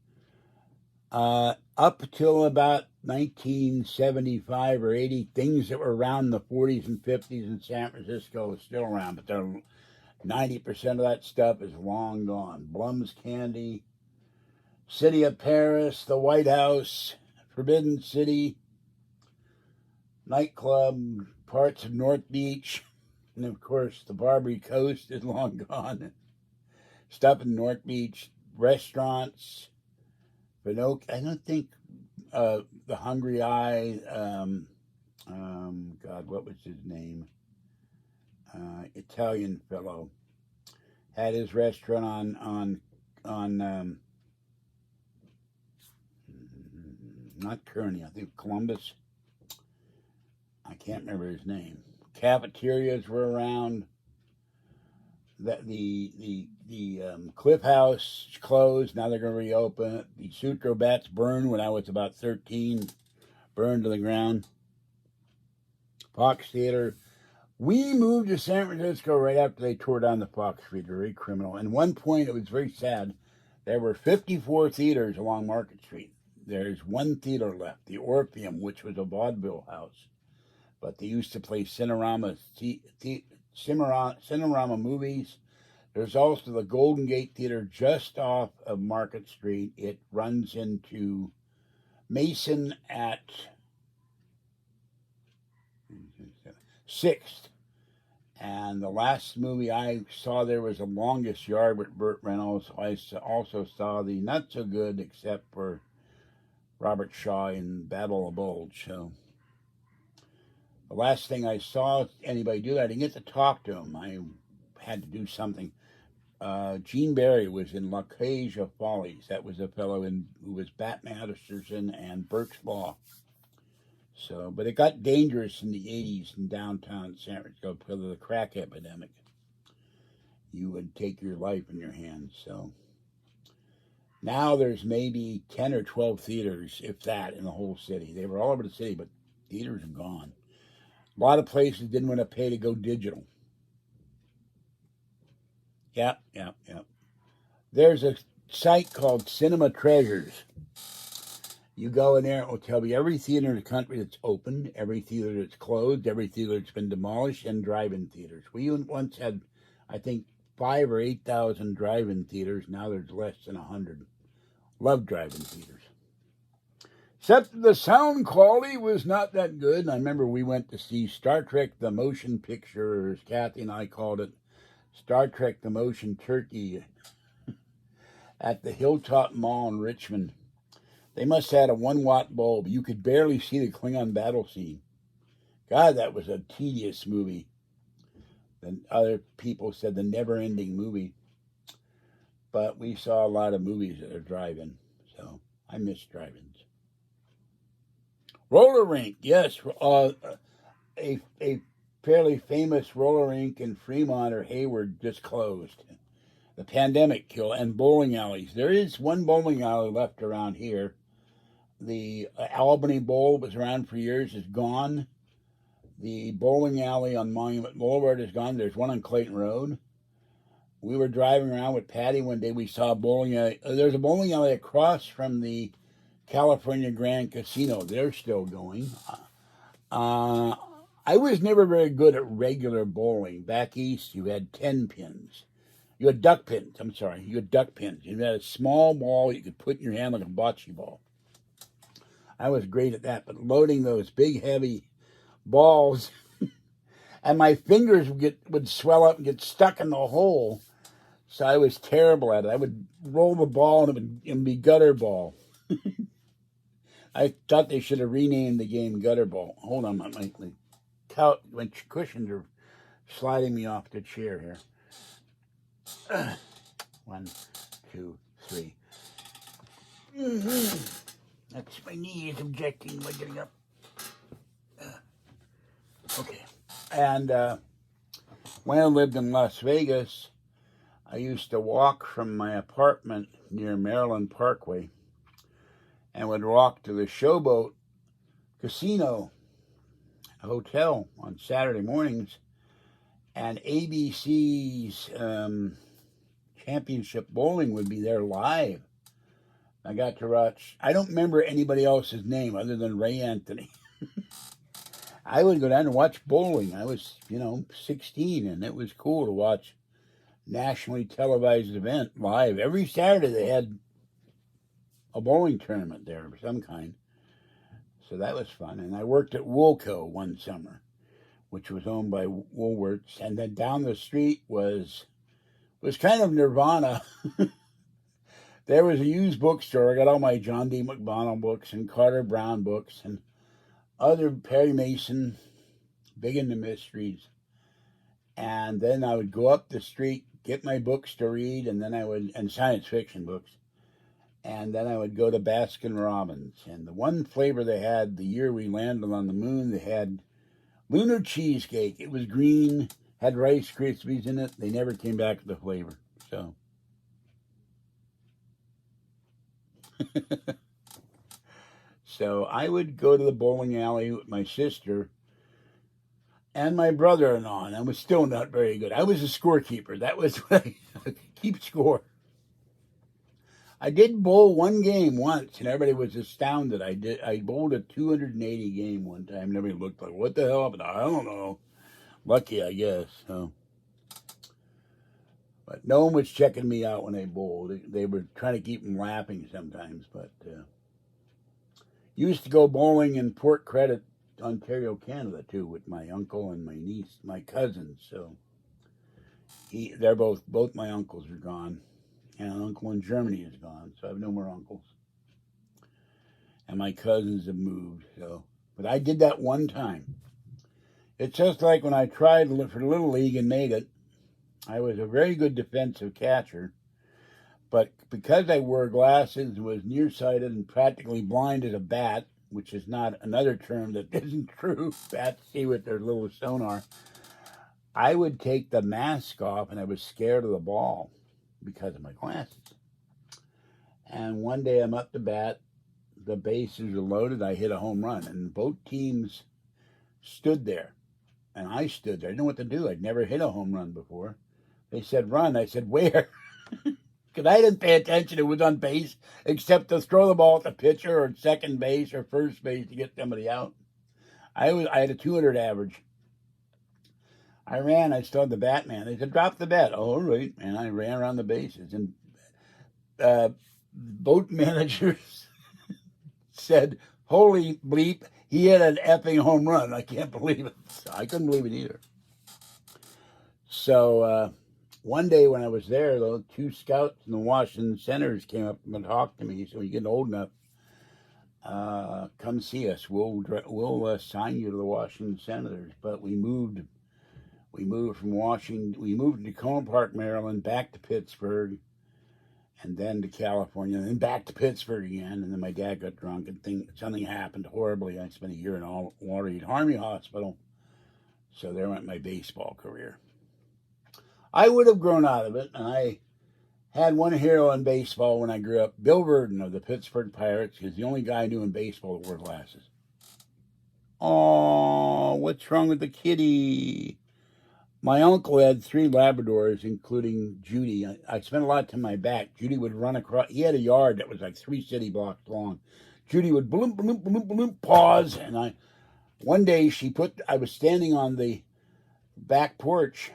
up till about 1975 or 80, things that were around the 40s and 50s in San Francisco are still around, but 90% of that stuff is long gone. Blum's Candy, City of Paris, the White House, Forbidden City, nightclub, parts of North Beach, and of course the Barbary Coast is long gone. Stuff in North Beach, restaurants, Pinocchio. I don't think the Hungry Eye, God, what was his name? Italian fellow had his restaurant on not Kearney, I think Columbus. I can't remember his name. Cafeterias were around. That the Cliff House closed. Now they're going to reopen it. The Sutro Bats burned when I was about 13. Burned to the ground. Fox Theater. We moved to San Francisco right after they tore down the Fox Theater. Very criminal. And one point, it was very sad. There were 54 theaters along Market Street. There's one theater left, the Orpheum, which was a vaudeville house. But they used to play Cinerama movies. There's also the Golden Gate Theater just off of Market Street. It runs into Mason at 6th. And the last movie I saw there was The Longest Yard with Burt Reynolds. I also saw the not so good, except for Robert Shaw in Battle of Bulge. So the last thing I saw anybody do that, I didn't get to talk to him. I had to do something. Gene Barry was in La Cage of Follies. That was a fellow who was Bat Masterson and Burke's Law. So, but it got dangerous in the 80s in downtown San Francisco because of the crack epidemic. You would take your life in your hands. So now there's maybe 10 or 12 theaters, if that, in the whole city. They were all over the city, but theaters are gone. A lot of places didn't want to pay to go digital. Yep. There's a site called Cinema Treasures. You go in there, it will tell you every theater in the country that's open, every theater that's closed, every theater that's been demolished, and drive-in theaters. We once had, I think, 5,000 or 8,000 drive-in theaters. Now there's less than 100. Love drive-in theaters. Except the sound quality was not that good. And I remember we went to see Star Trek the Motion Picture, as Kathy and I called it, Star Trek the Motion Turkey. at the Hilltop Mall in Richmond. They must have had a 1-watt bulb. You could barely see the Klingon battle scene. God, that was a tedious movie. And other people said the never-ending movie. But we saw a lot of movies at a drive-in, so I miss drive-ins. Roller rink, yes. A fairly famous roller rink in Fremont or Hayward just closed. The pandemic killed, and bowling alleys. There is one bowling alley left around here. The Albany Bowl was around for years, is gone. The bowling alley on Monument Boulevard is gone. There's one on Clayton Road. We were driving around with Patty one day. We saw a bowling alley. There's a bowling alley across from the California Grand Casino. They're still going. I was never very good at regular bowling. Back east, you had 10 pins. You had duck pins. I'm sorry. You had duck pins. You had a small ball you could put in your hand like a bocce ball. I was great at that, but loading those big, heavy balls, and my fingers would swell up and get stuck in the hole. So I was terrible at it. I would roll the ball and it would be gutter ball. I thought they should have renamed the game gutter ball. Hold on, my cushions are sliding me off the chair here. 1, 2, 3. That's my knee is objecting by getting up. Okay. And when I lived in Las Vegas, I used to walk from my apartment near Maryland Parkway and would walk to the Showboat Casino Hotel on Saturday mornings, and ABC's Championship Bowling would be there live. I got to watch. I don't remember anybody else's name other than Ray Anthony. I would go down and watch bowling. I was, 16, and it was cool to watch nationally televised event live. Every Saturday they had a bowling tournament there of some kind. So that was fun. And I worked at Woolco one summer, which was owned by Woolworths. And then down the street was kind of nirvana. There was a used bookstore. I got all my John D. McDonald books and Carter Brown books and other Perry Mason, big into mysteries. And then I would go up the street, get my books to read, and science fiction books. And then I would go to Baskin Robbins. And the one flavor they had the year we landed on the moon, they had lunar cheesecake. It was green, had Rice Krispies in it. They never came back with the flavor. So so I would go to the bowling alley with my sister and my brother-in-law, and I was still not very good. I was a scorekeeper. That was what I keep score. I did bowl one game once, and everybody was astounded. I bowled a 280 game one time, and everybody looked like, what the hell? But I don't know. Lucky, I guess. So. But no one was checking me out when I bowled. They were trying to keep them laughing sometimes. But used to go bowling in Port Credit, Ontario, Canada, too, with my uncle and my niece, my cousins. So they're both my uncles are gone. And an uncle in Germany is gone, so I have no more uncles. And my cousins have moved. But I did that one time. It's just like when I tried for Little League and made it. I was a very good defensive catcher, but because I wore glasses, was nearsighted, and practically blind as a bat, which is not another term that isn't true. Bats see with their little sonar. I would take the mask off, and I was scared of the ball because of my glasses. And one day I'm up to bat, the bases are loaded, I hit a home run, and both teams stood there, and I stood there. I didn't know what to do. I'd never hit a home run before. They said, run. I said, where? Because I didn't pay attention. It was on base, except to throw the ball at the pitcher or second base or first base to get somebody out. I had a 200 average. I ran. I still had the Batman. They said, drop the bat. Oh, all right. And I ran around the bases. And both managers said, holy bleep, he hit an effing home run. I can't believe it. I couldn't believe it either. So one day when I was there, the two scouts in the Washington Senators came up and talked to me. So when you get old enough, come see us. We'll assign you to the Washington Senators. But we moved from Washington. We moved to Tacoma Park, Maryland, back to Pittsburgh, and then to California, and then back to Pittsburgh again. And then my dad got drunk, and something happened horribly. I spent a year in Walter Reed Army Hospital. So there went my baseball career. I would have grown out of it, and I had one hero in baseball when I grew up. Bill Verdon of the Pittsburgh Pirates. He was the only guy I knew in baseball that wore glasses. Oh, what's wrong with the kitty? My uncle had 3 Labradors, including Judy. I spent a lot of time on my back. Judy would run across. He had a yard that was like 3 city blocks long. Judy would bloom, bloom, bloom, bloom, pause, and one day I was standing on the back porch.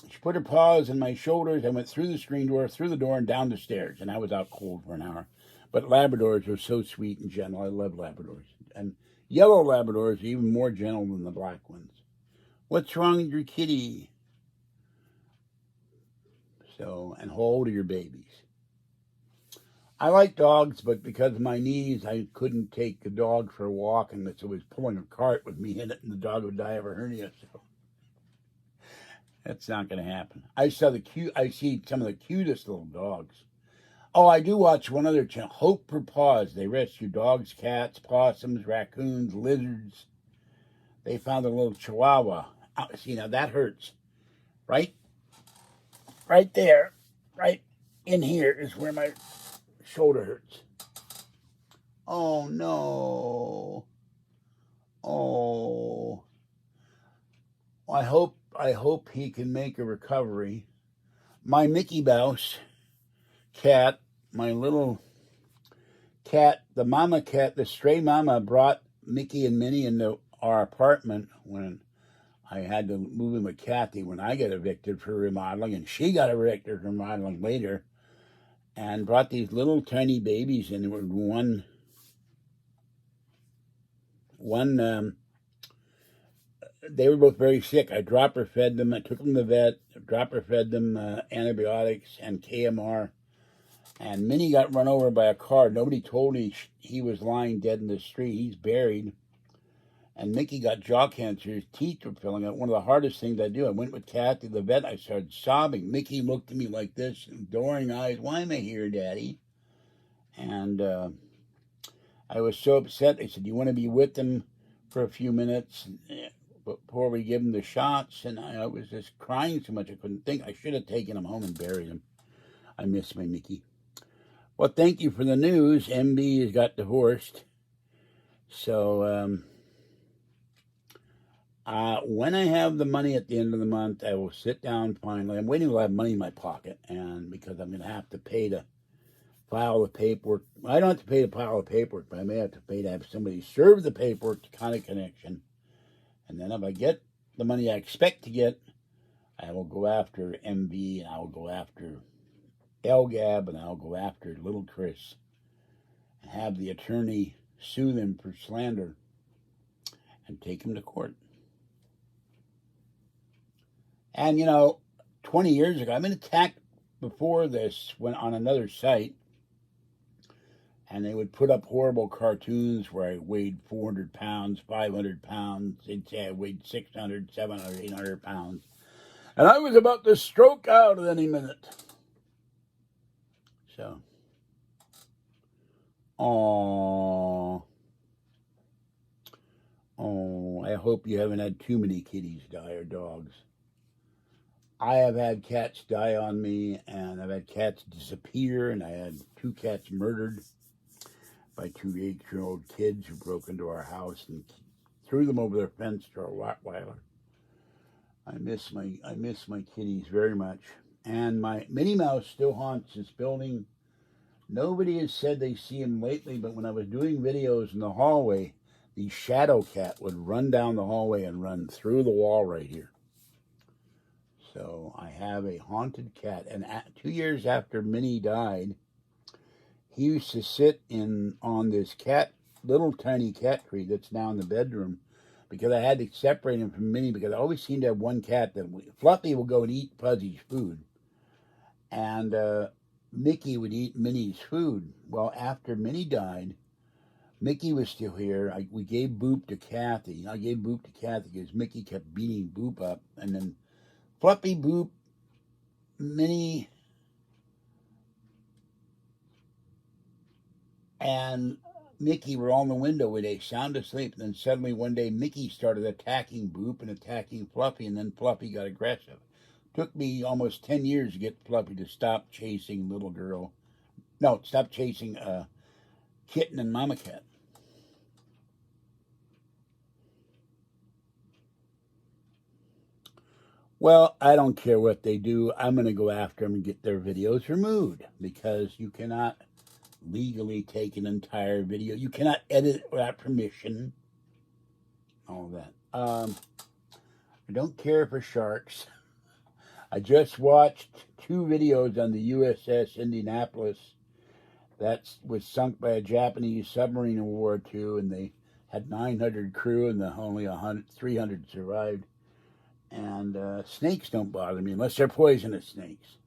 She put her paws in my shoulders. I went through the screen door, through the door, and down the stairs. And I was out cold for an hour. But Labradors are so sweet and gentle. I love Labradors. And yellow Labradors are even more gentle than the black ones. What's wrong with your kitty? And how old are your babies? I like dogs, but because of my knees, I couldn't take the dog for a walk unless it was pulling a cart with me in it, and the dog would die of a hernia. So that's not going to happen. I see some of the cutest little dogs. Oh, I do watch one other channel, Hope for Paws. They rescue dogs, cats, possums, raccoons, lizards. They found a little chihuahua. See, now that hurts. Right there, right in here is where my shoulder hurts. Oh, no. Oh. I hope he can make a recovery. My Mickey Mouse cat, my little cat, the mama cat, the stray mama brought Mickey and Minnie into our apartment when I had to move in with Kathy when I got evicted for remodeling, and she got evicted for remodeling later, and brought these little tiny babies in. There was they were both very sick. I dropper fed them. I took them to the vet, dropper fed them antibiotics and KMR. And Minnie got run over by a car. Nobody told me he was lying dead in the street. He's buried. And Mickey got jaw cancer. His teeth were filling out. One of the hardest things I do. I went with Kathy to the vet. I started sobbing. Mickey looked at me like this, adoring eyes. Why am I here, Daddy? And I was so upset. They said, "You want to be with them for a few minutes before we give him the shots?" And I was just crying so much I couldn't think. I should have taken him home and buried him. I miss my Mickey. Well, thank you for the news. MB has got divorced. So when I have the money at the end of the month, I will sit down finally. I'm waiting till I have money in my pocket, and because I'm going to have to pay to file the paperwork. I don't have to pay to file the paperwork, but I may have to pay to have somebody serve the paperwork to Kind of Connection. And then if I get the money I expect to get, I will go after MV, and I will go after LGAB, and I'll go after little Chris and have the attorney sue them for slander and take him to court. And 20 years ago, I've been attacked before this on another site, and they would put up horrible cartoons where I weighed 400 pounds, 500 pounds. They'd say I weighed 600, 700, 800 pounds. And I was about to stroke out at any minute. So, I hope you haven't had too many kitties die or dogs. I have had cats die on me, and I've had cats disappear, and I had 2 cats murdered by 2 8-year-old kids who broke into our house and threw them over their fence to our Rottweiler. I miss my kitties very much. And my Minnie Mouse still haunts this building. Nobody has said they see him lately, but when I was doing videos in the hallway, the shadow cat would run down the hallway and run through the wall right here. So I have a haunted cat. And 2 years after Minnie died, he used to sit on this little tiny cat tree that's now in the bedroom, because I had to separate him from Minnie, because I always seem to have one cat that Fluffy will go and eat Fuzzy's food. And Mickey would eat Minnie's food. Well, after Minnie died, Mickey was still here. We gave Boop to Kathy. I gave Boop to Kathy because Mickey kept beating Boop up. And then Fluffy, Boop, Minnie, and Mickey were all in the window with a sound asleep. And then suddenly one day Mickey started attacking Boop and attacking Fluffy, and then Fluffy got aggressive. Took me almost 10 years to get Fluffy to stop chasing little girl. No, stop chasing Kitten and Mama Cat. Well, I don't care what they do. I'm going to go after them and get their videos removed because you cannot legally take an entire video. You cannot edit without permission. All of that. I don't care for sharks. I just watched 2 videos on the USS Indianapolis that was sunk by a Japanese submarine in World War II, and they had 900 crew, and only 300 survived. And snakes don't bother me unless they're poisonous snakes.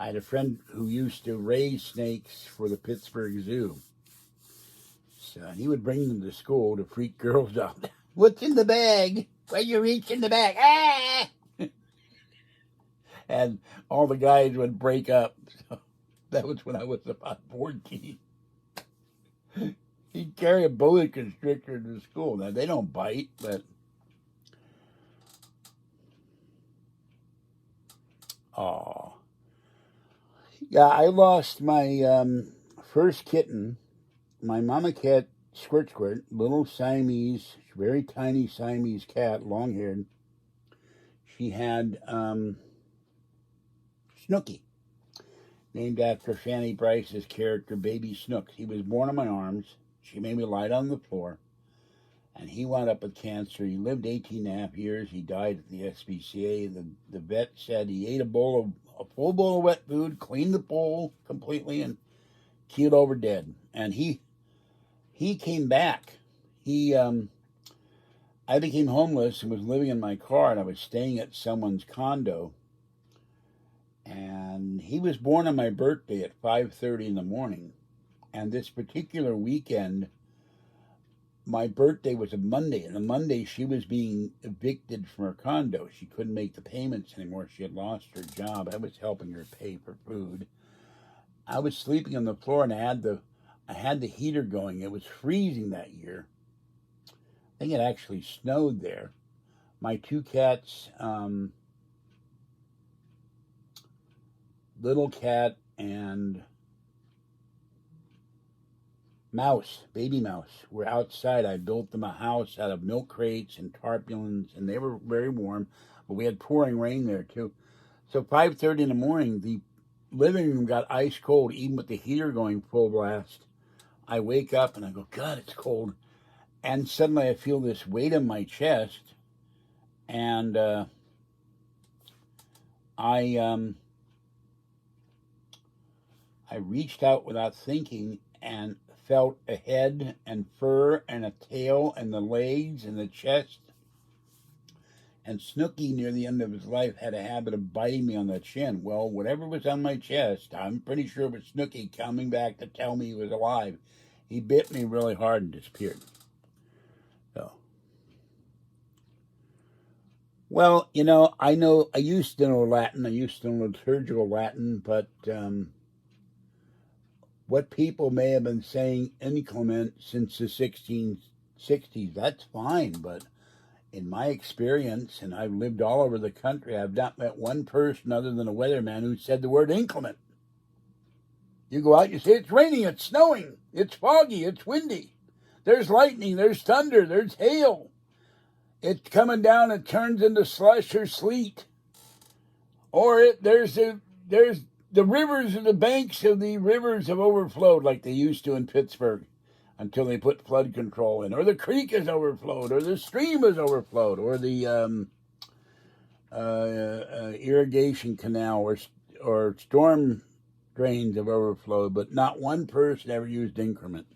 I had a friend who used to raise snakes for the Pittsburgh Zoo. So he would bring them to school to freak girls out. What's in the bag? Why you reach in the bag? Ah! And all the guys would break up. So that was when I was about 14. He'd carry a boa constrictor to school. Now, they don't bite, but... Oh. Yeah, I lost my first kitten, my mama cat, Squirt Squirt, little Siamese, very tiny Siamese cat, long-haired. She had Snooky, named after Fanny Brice's character, Baby Snooks. He was born in my arms. She made me lie down on the floor, and he wound up with cancer. He lived 18 and a half years. He died at the SPCA. The vet said he ate a full bowl of wet food, cleaned the bowl completely, and keeled over dead. And he came back. I became homeless and was living in my car, and I was staying at someone's condo. And he was born on my birthday at 5:30 in the morning. And this particular weekend, my birthday was a Monday, and on Monday she was being evicted from her condo. She couldn't make the payments anymore. She had lost her job. I was helping her pay for food. I was sleeping on the floor, and I had the heater going. It was freezing that year. I think it actually snowed there. My 2 cats, Little Cat and Mouse, Baby Mouse, were outside. I built them a house out of milk crates and tarpaulins, and they were very warm, but we had pouring rain there too. So 5:30 in the morning, the living room got ice cold, even with the heater going full blast. I wake up and I go, God, it's cold. And suddenly I feel this weight on my chest, and I reached out without thinking and felt a head and fur and a tail and the legs and the chest. And Snooky, near the end of his life, had a habit of biting me on the chin. Well, whatever was on my chest, I'm pretty sure it was Snooky coming back to tell me he was alive. He bit me really hard and disappeared. So, well, I used to know Latin. I used to know liturgical Latin, but what people may have been saying inclement since the 1660s, that's fine, but in my experience, and I've lived all over the country, I've not met one person other than a weatherman who said the word inclement. You go out, you say it's raining, it's snowing, it's foggy, it's windy, there's lightning, there's thunder, there's hail. It's coming down, it turns into slush or sleet. Or there's the rivers and the banks of the rivers have overflowed like they used to in Pittsburgh until they put flood control in. Or the creek has overflowed, or the stream has overflowed, or the irrigation canal or storm drains have overflowed, but not one person ever used increment.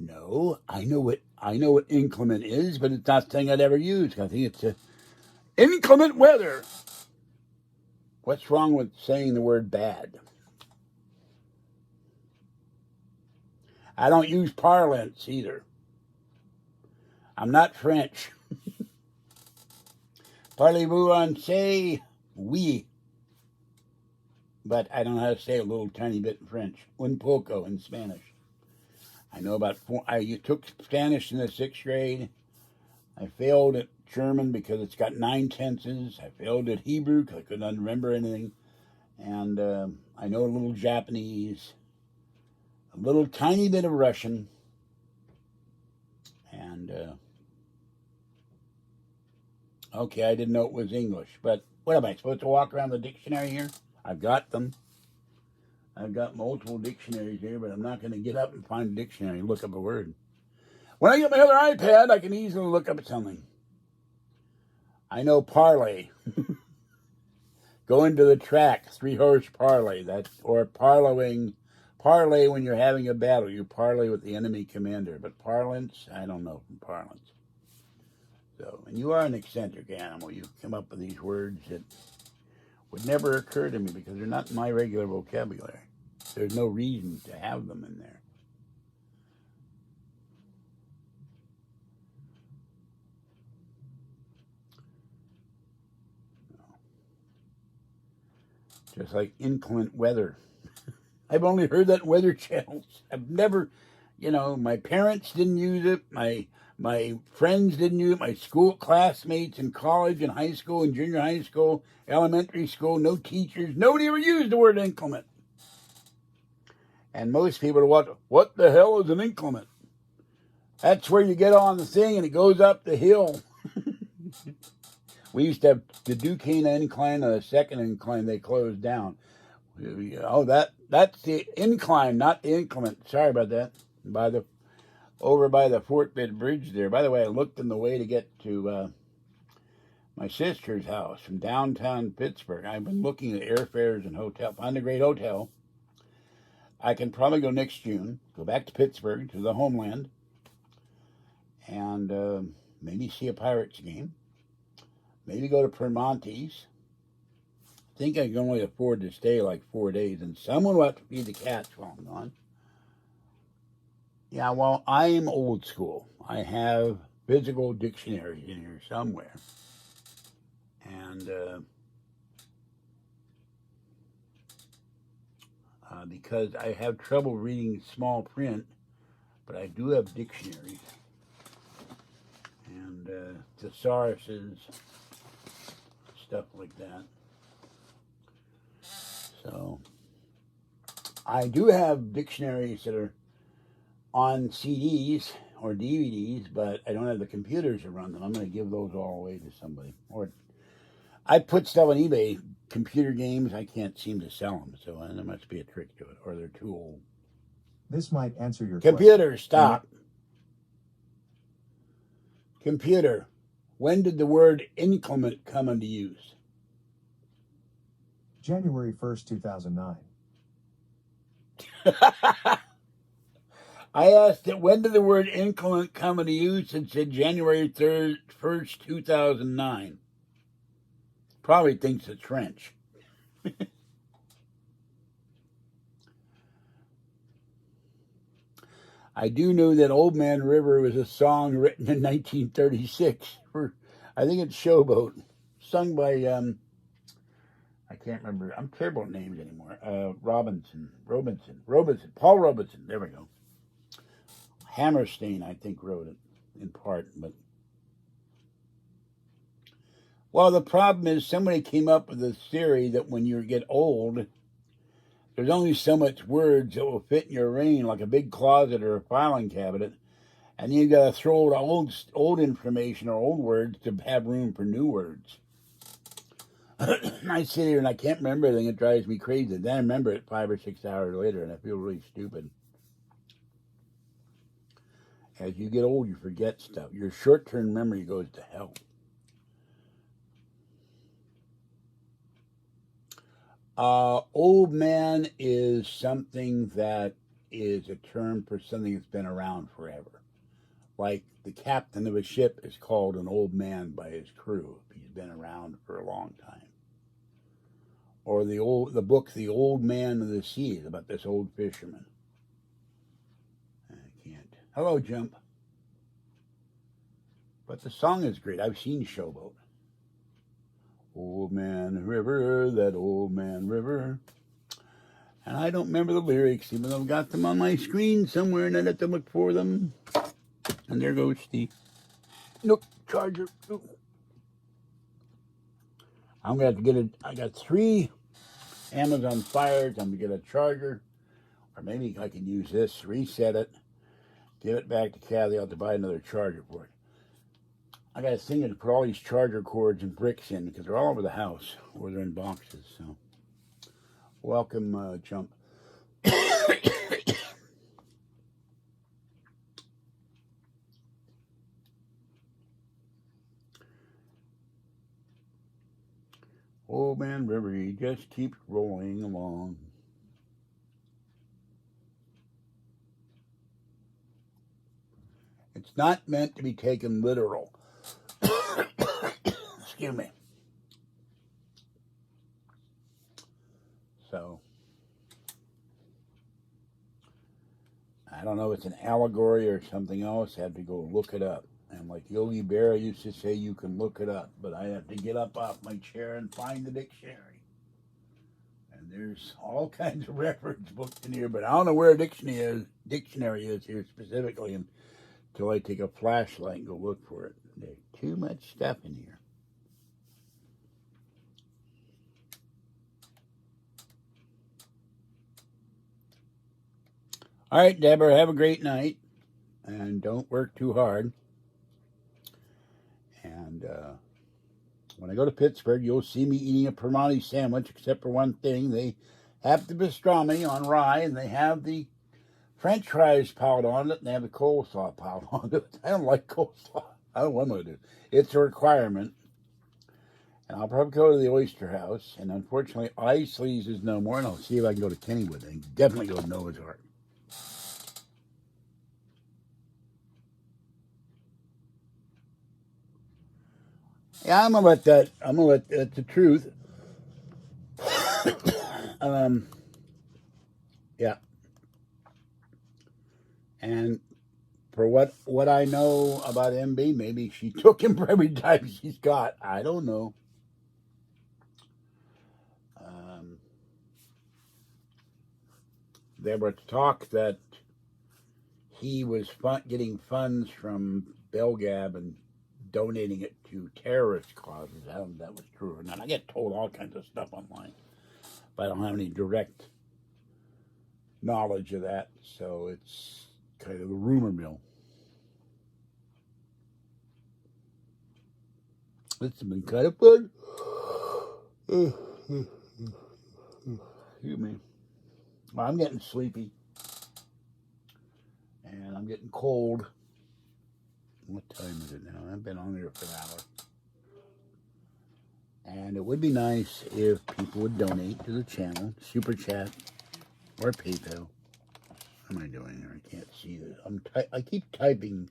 No, I know what inclement is, but it's not something I'd ever use. I think Inclement weather. What's wrong with saying the word bad? I don't use parlance either. I'm not French. Parlez-vous français? Oui. But I don't know how to say a little tiny bit in French. Un poco in Spanish. I know about I took Spanish in the 6th grade. I failed at German because it's got 9 tenses. I failed at Hebrew because I couldn't remember anything. And I know a little Japanese, a little tiny bit of Russian, and okay, I didn't know it was English. But what am I supposed to walk around the dictionary here? I've got them. I've got multiple dictionaries here, but I'm not going to get up and find a dictionary and look up a word. When I get my other iPad, I can easily look up something. I know parlay. Go into the track, 3-horse parlay. Or parlaying. Parlay when you're having a battle. You parlay with the enemy commander. But parlance, I don't know from parlance. So, and you are an eccentric animal. You come up with these words that would never occur to me because they're not in my regular vocabulary. There's no reason to have them in there. Just like inclement weather. I've only heard that in weather channels. I've never, my parents didn't use it. My friends didn't use it. My school classmates in college and high school and junior high school, elementary school, no teachers. Nobody ever used the word inclement. And most people are what the hell is an inclement? That's where you get on the thing and it goes up the hill. We used to have the Duquesne incline and the second incline they closed down. Oh, that's the incline, not the inclement. Sorry about that. Over by the Fort Pitt Bridge there. By the way, I looked in the way to get to my sister's house from downtown Pittsburgh. I've been looking at airfares and hotel. Found a great hotel. I can probably go next June. Go back to Pittsburgh, to the homeland, and maybe see a Pirates game. Maybe go to Permontes. I think I can only afford to stay like 4 days, and someone will have to feed the cats while I'm gone. Yeah, well, I'm old school. I have physical dictionaries in here somewhere. And because I have trouble reading small print, but I do have dictionaries. And thesauruses, stuff like that. So I do have dictionaries that are on CDs or DVDs, but I don't have the computers to run them. I'm going to give those all away to somebody. Or I put stuff on eBay, computer games, I can't seem to sell them, so there must be a trick to it, or they're too old. This might answer your Computer, question. stop. Computer, when did the word inclement come into use? January 1st, 2009. I asked it, when did the word inclement come into use? It said January 1st, 2009. Probably thinks it's French. I do know that Old Man River was a song written in 1936 for, I think it's Showboat, sung by, I can't remember, I'm terrible at names anymore, Robinson, Paul Robeson, there we go. Hammerstein, I think, wrote it in part, but well, the problem is somebody came up with this theory that when you get old, there's only so much words that will fit in your brain, like a big closet or a filing cabinet, and you got to throw out old information or old words to have room for new words. I sit here and I can't remember everything. It drives me crazy. Then I remember it 5 or 6 hours later, and I feel really stupid. As you get old, you forget stuff. Your short-term memory goes to hell. Old man is something that is a term for something that's been around forever. Like the captain of a ship is called an old man by his crew if he's been around for a long time. Or the book The Old Man of the Sea, about this old fisherman. I can't. Hello, Jump. But the song is great. I've seen Showboat. Old Man River, that old man river. And I don't remember the lyrics, even though I've got them on my screen somewhere and I have to look for them. And there goes the charger. I'm going to have to get it. I got 3 Amazon Fires. I'm going to get a charger. Or maybe I can use this, reset it, give it back to Kathy. I'll have to buy another charger for it. I got a thing to put all these charger cords and bricks in because they're all over the house or they're in boxes. So, welcome, Jump. Old Man River, he just keeps rolling along. It's not meant to be taken literal. Excuse me. So, I don't know if it's an allegory or something else. I have to go look it up. And like Yogi Berra used to say, you can look it up. But I have to get up off my chair and find the dictionary. And there's all kinds of reference books in here. But I don't know where a dictionary is here specifically until I take a flashlight and go look for it. There's too much stuff in here. All right, Deborah, have a great night. And don't work too hard. And when I go to Pittsburgh, you'll see me eating a Primanti sandwich, except for one thing. They have the pastrami on rye, and they have the French fries piled on it, and they have the coleslaw piled on it. I don't like coleslaw. I don't want to do it. It's a requirement. And I'll probably go to the Oyster House. And unfortunately, Isley's is no more, and I'll see if I can go to Kennywood. I can definitely go to Noah's Ark. Yeah, I'm gonna let that's the truth. Yeah. And for what I know about MB, maybe she took him for every time she's got. I don't know. There was talk that he was getting funds from Belgab and donating it to terrorist causes. I don't know if that was true or not. I get told all kinds of stuff online, but I don't have any direct knowledge of that, so it's kind of a rumor mill. It's been kind of fun. Excuse me. Well, I'm getting sleepy, and I'm getting cold. What time is it now? I've been on here for an hour. And it would be nice if people would donate to the channel, Super Chat, or PayPal. What am I doing here? I can't see this. I keep typing.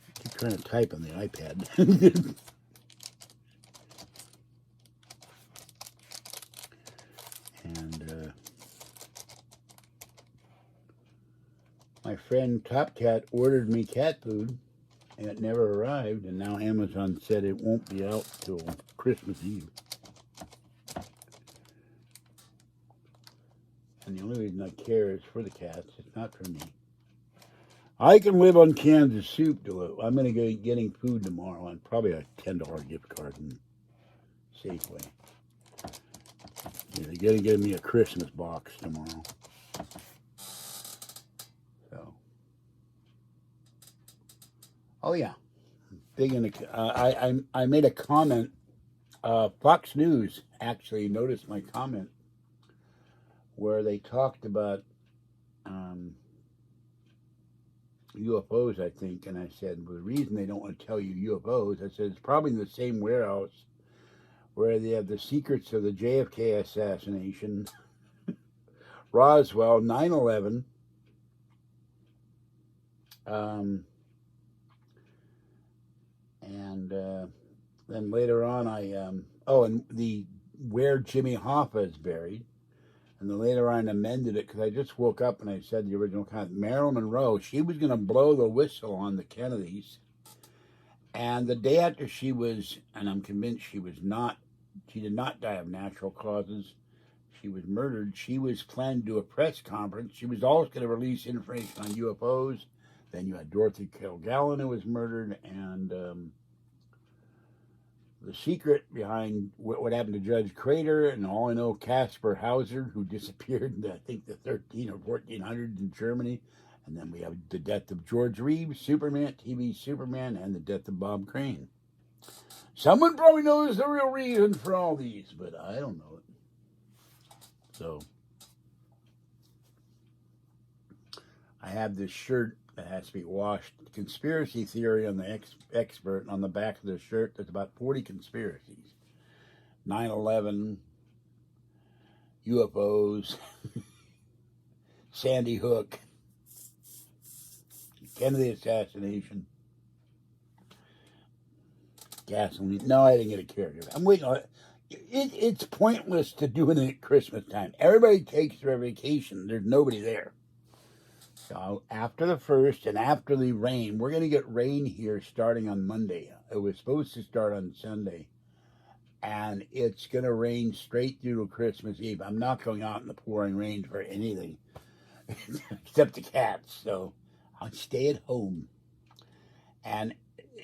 I keep trying to type on the iPad. And my friend Top Cat ordered me cat food, and it never arrived, and now Amazon said it won't be out till Christmas Eve. And the only reason I care is for the cats. It's not for me. I can live on cans of soup, though. I'm going to go getting food tomorrow on probably a $10 gift card in Safeway. Yeah, they're going to give me a Christmas box tomorrow. So. Oh, yeah. Big in the, I made a comment. Fox News actually noticed my comment where they talked about UFOs, I think, and I said, well, the reason they don't want to tell you UFOs, I said, it's probably in the same warehouse where they have the secrets of the JFK assassination, Roswell, 9/11, and then later on, and where Jimmy Hoffa is buried. And then later on, I amended it because I just woke up and I said the original comment. Marilyn Monroe, she was going to blow the whistle on the Kennedys. And the day after she was, and I'm convinced she did not die of natural causes. She was murdered. She was planning to do a press conference. She was always going to release information on UFOs. Then you had Dorothy Kilgallen, who was murdered, and the secret behind what happened to Judge Crater, and all I know, Caspar Hauser, who disappeared in, I think, the 13 or 1400s in Germany. And then we have the death of George Reeves, Superman, TV Superman, and the death of Bob Crane. Someone probably knows the real reason for all these, but I don't know it. So, I have this shirt that has to be washed. Conspiracy theory on the expert. On the back of the shirt, there's about 40 conspiracies. 9/11, UFOs, Sandy Hook, Kennedy assassination, gasoline. No, I didn't get a caregiver. I'm waiting on it. It's pointless to do it at Christmas time. Everybody takes their vacation. There's nobody there. So after the 1st and after the rain, we're going to get rain here starting on Monday. It was supposed to start on Sunday. And it's going to rain straight through to Christmas Eve. I'm not going out in the pouring rain for anything except the cats. So I'll stay at home. And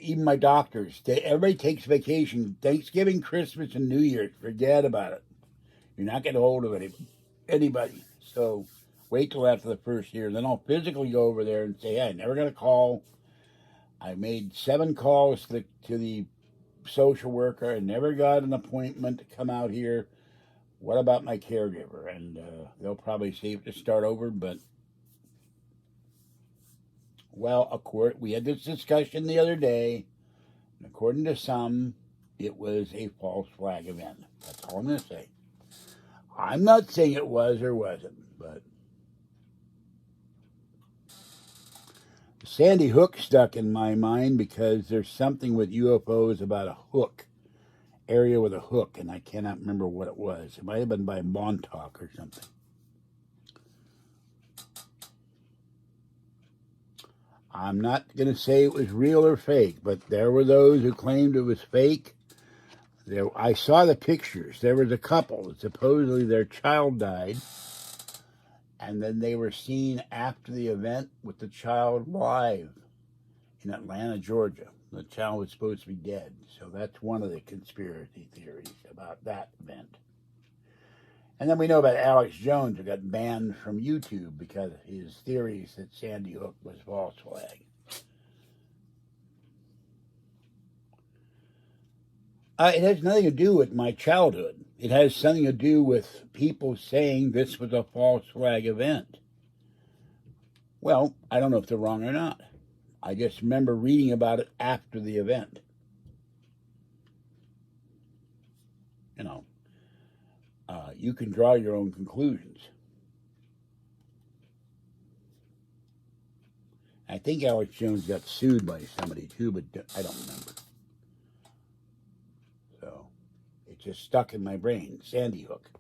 even my doctors, everybody takes vacation. Thanksgiving, Christmas, and New Year's. Forget about it. You're not getting a hold of anybody. So wait till after the 1st year. Then I'll physically go over there and say, hey, I never got a call. I made 7 calls to the social worker. I never got an appointment to come out here. What about my caregiver? And they'll probably say to start over, but well, of course, we had this discussion the other day, and according to some, it was a false flag event. That's all I'm going to say. I'm not saying it was or wasn't, but Sandy Hook stuck in my mind because there's something with UFOs about a hook, area with a hook, and I cannot remember what it was. It might have been by Montauk or something. I'm not going to say it was real or fake, but there were those who claimed it was fake. I saw the pictures. There was a couple. Supposedly their child died, and then they were seen after the event with the child live in Atlanta, Georgia. The child was supposed to be dead. So that's one of the conspiracy theories about that event. And then we know about Alex Jones, who got banned from YouTube because of his theories that Sandy Hook was false flag. It has nothing to do with my childhood. It has something to do with people saying this was a false flag event. Well, I don't know if they're wrong or not. I just remember reading about it after the event. You know, you can draw your own conclusions. I think Alex Jones got sued by somebody too, but I don't remember. So it just stuck in my brain. Sandy Hook.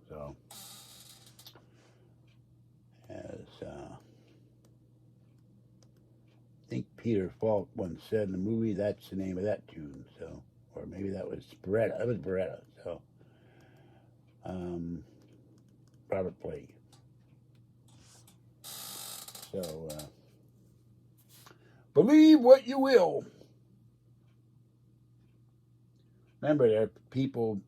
So as I think Peter Falk once said in the movie, that's the name of that tune. So, or maybe that was Beretta. That was Beretta. So, Robert Blake. So, believe what you will. Remember, there are people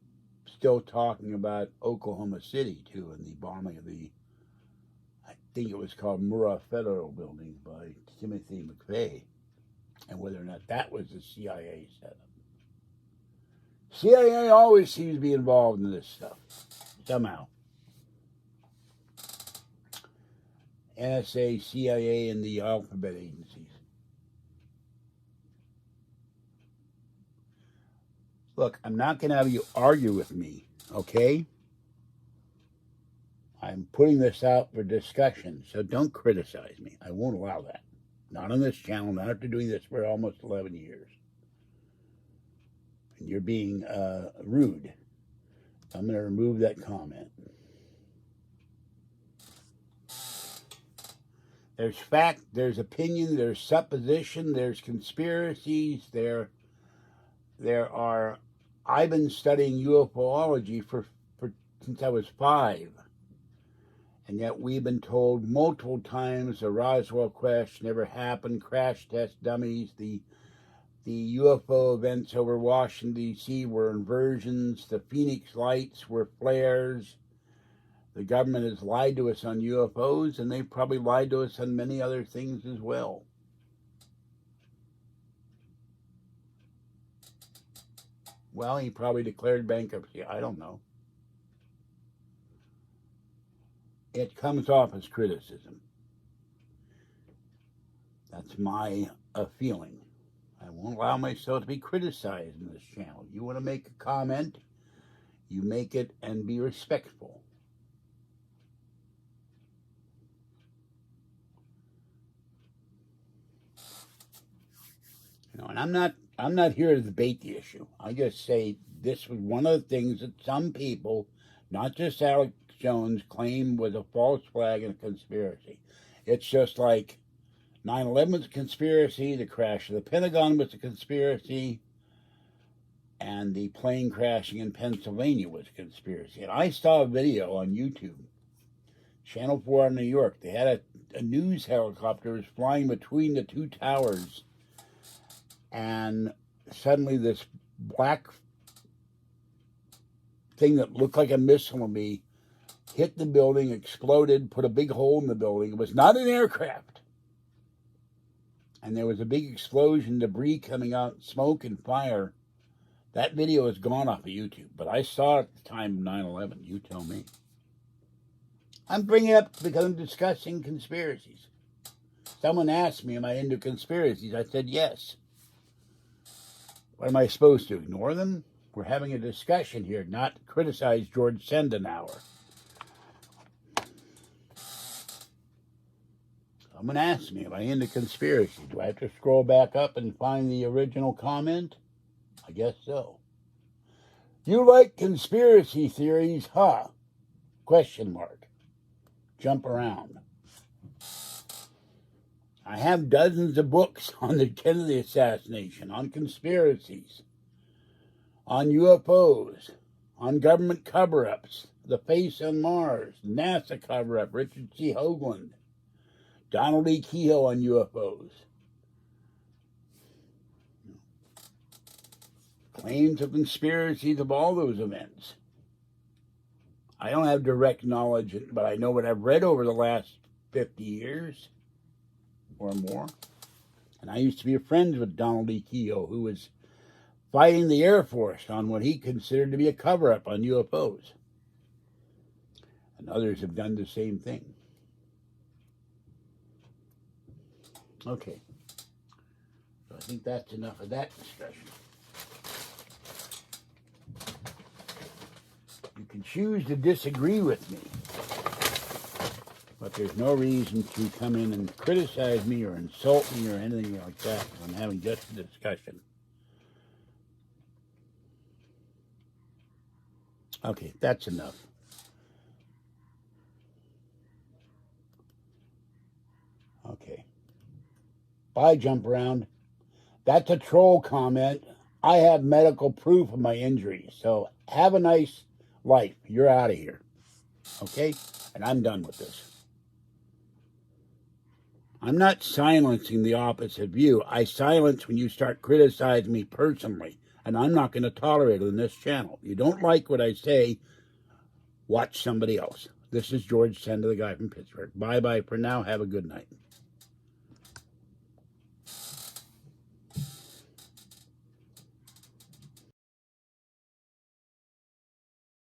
still talking about Oklahoma City, too, and the bombing of I think it was called Murrah Federal Building by Timothy McVeigh, and whether or not that was the CIA setup. CIA always seems to be involved in this stuff, somehow. NSA, CIA, and the alphabet agencies. Look, I'm not going to have you argue with me, okay? I'm putting this out for discussion, so don't criticize me. I won't allow that. Not on this channel, not after doing this for almost 11 years. And you're being rude. I'm going to remove that comment. There's fact, there's opinion, there's supposition, there's conspiracies, there are... I've been studying UFOlogy since I was 5. And yet we've been told multiple times the Roswell crash never happened, crash test dummies, the UFO events over Washington, D.C. were inversions, the Phoenix Lights were flares. The government has lied to us on UFOs, and they've probably lied to us on many other things as well. Well, he probably declared bankruptcy. I don't know. It comes off as criticism. That's my feeling. I won't allow myself to be criticized in this channel. You want to make a comment, you make it and be respectful. You know, and I'm not here to debate the issue. I just say this was one of the things that some people, not just Alex Jones, claim was a false flag and a conspiracy. It's just like 9/11 was a conspiracy, the crash of the Pentagon was a conspiracy, and the plane crashing in Pennsylvania was a conspiracy. And I saw a video on YouTube, Channel 4 in New York. They had a news helicopter was flying between the two towers, and suddenly this black thing that looked like a missile to me hit the building, exploded, put a big hole in the building. It was not an aircraft. And there was a big explosion, debris coming out, smoke and fire. That video is gone off of YouTube, but I saw it at the time of 9/11. You tell me. I'm bringing it up because I'm discussing conspiracies. Someone asked me, am I into conspiracies? I said yes. What am I supposed to, ignore them? We're having a discussion here, not criticize George Sendenauer. Someone asked me, am I into conspiracy? Do I have to scroll back up and find the original comment? I guess so. You like conspiracy theories, huh? Question mark. Jump around. I have dozens of books on the Kennedy assassination, on conspiracies, on UFOs, on government cover-ups, the face on Mars, NASA cover-up, Richard C. Hoagland, Donald E. Kehoe on UFOs. Claims of conspiracies of all those events. I don't have direct knowledge, but I know what I've read over the last 50 years or more. And I used to be friends with Donald E. Kehoe, who was fighting the Air Force on what he considered to be a cover-up on UFOs. And others have done the same thing. Okay. So I think that's enough of that discussion. You can choose to disagree with me, but there's no reason to come in and criticize me or insult me or anything like that. I'm having just a discussion. Okay, that's enough. Okay. Bye, jump around. That's a troll comment. I have medical proof of my injuries, so have a nice life. You're out of here. Okay? And I'm done with this. I'm not silencing the opposite view. I silence when you start criticizing me personally, and I'm not going to tolerate it on this channel. You don't like what I say, watch somebody else. This is George Senda, the guy from Pittsburgh. Bye-bye for now. Have a good night.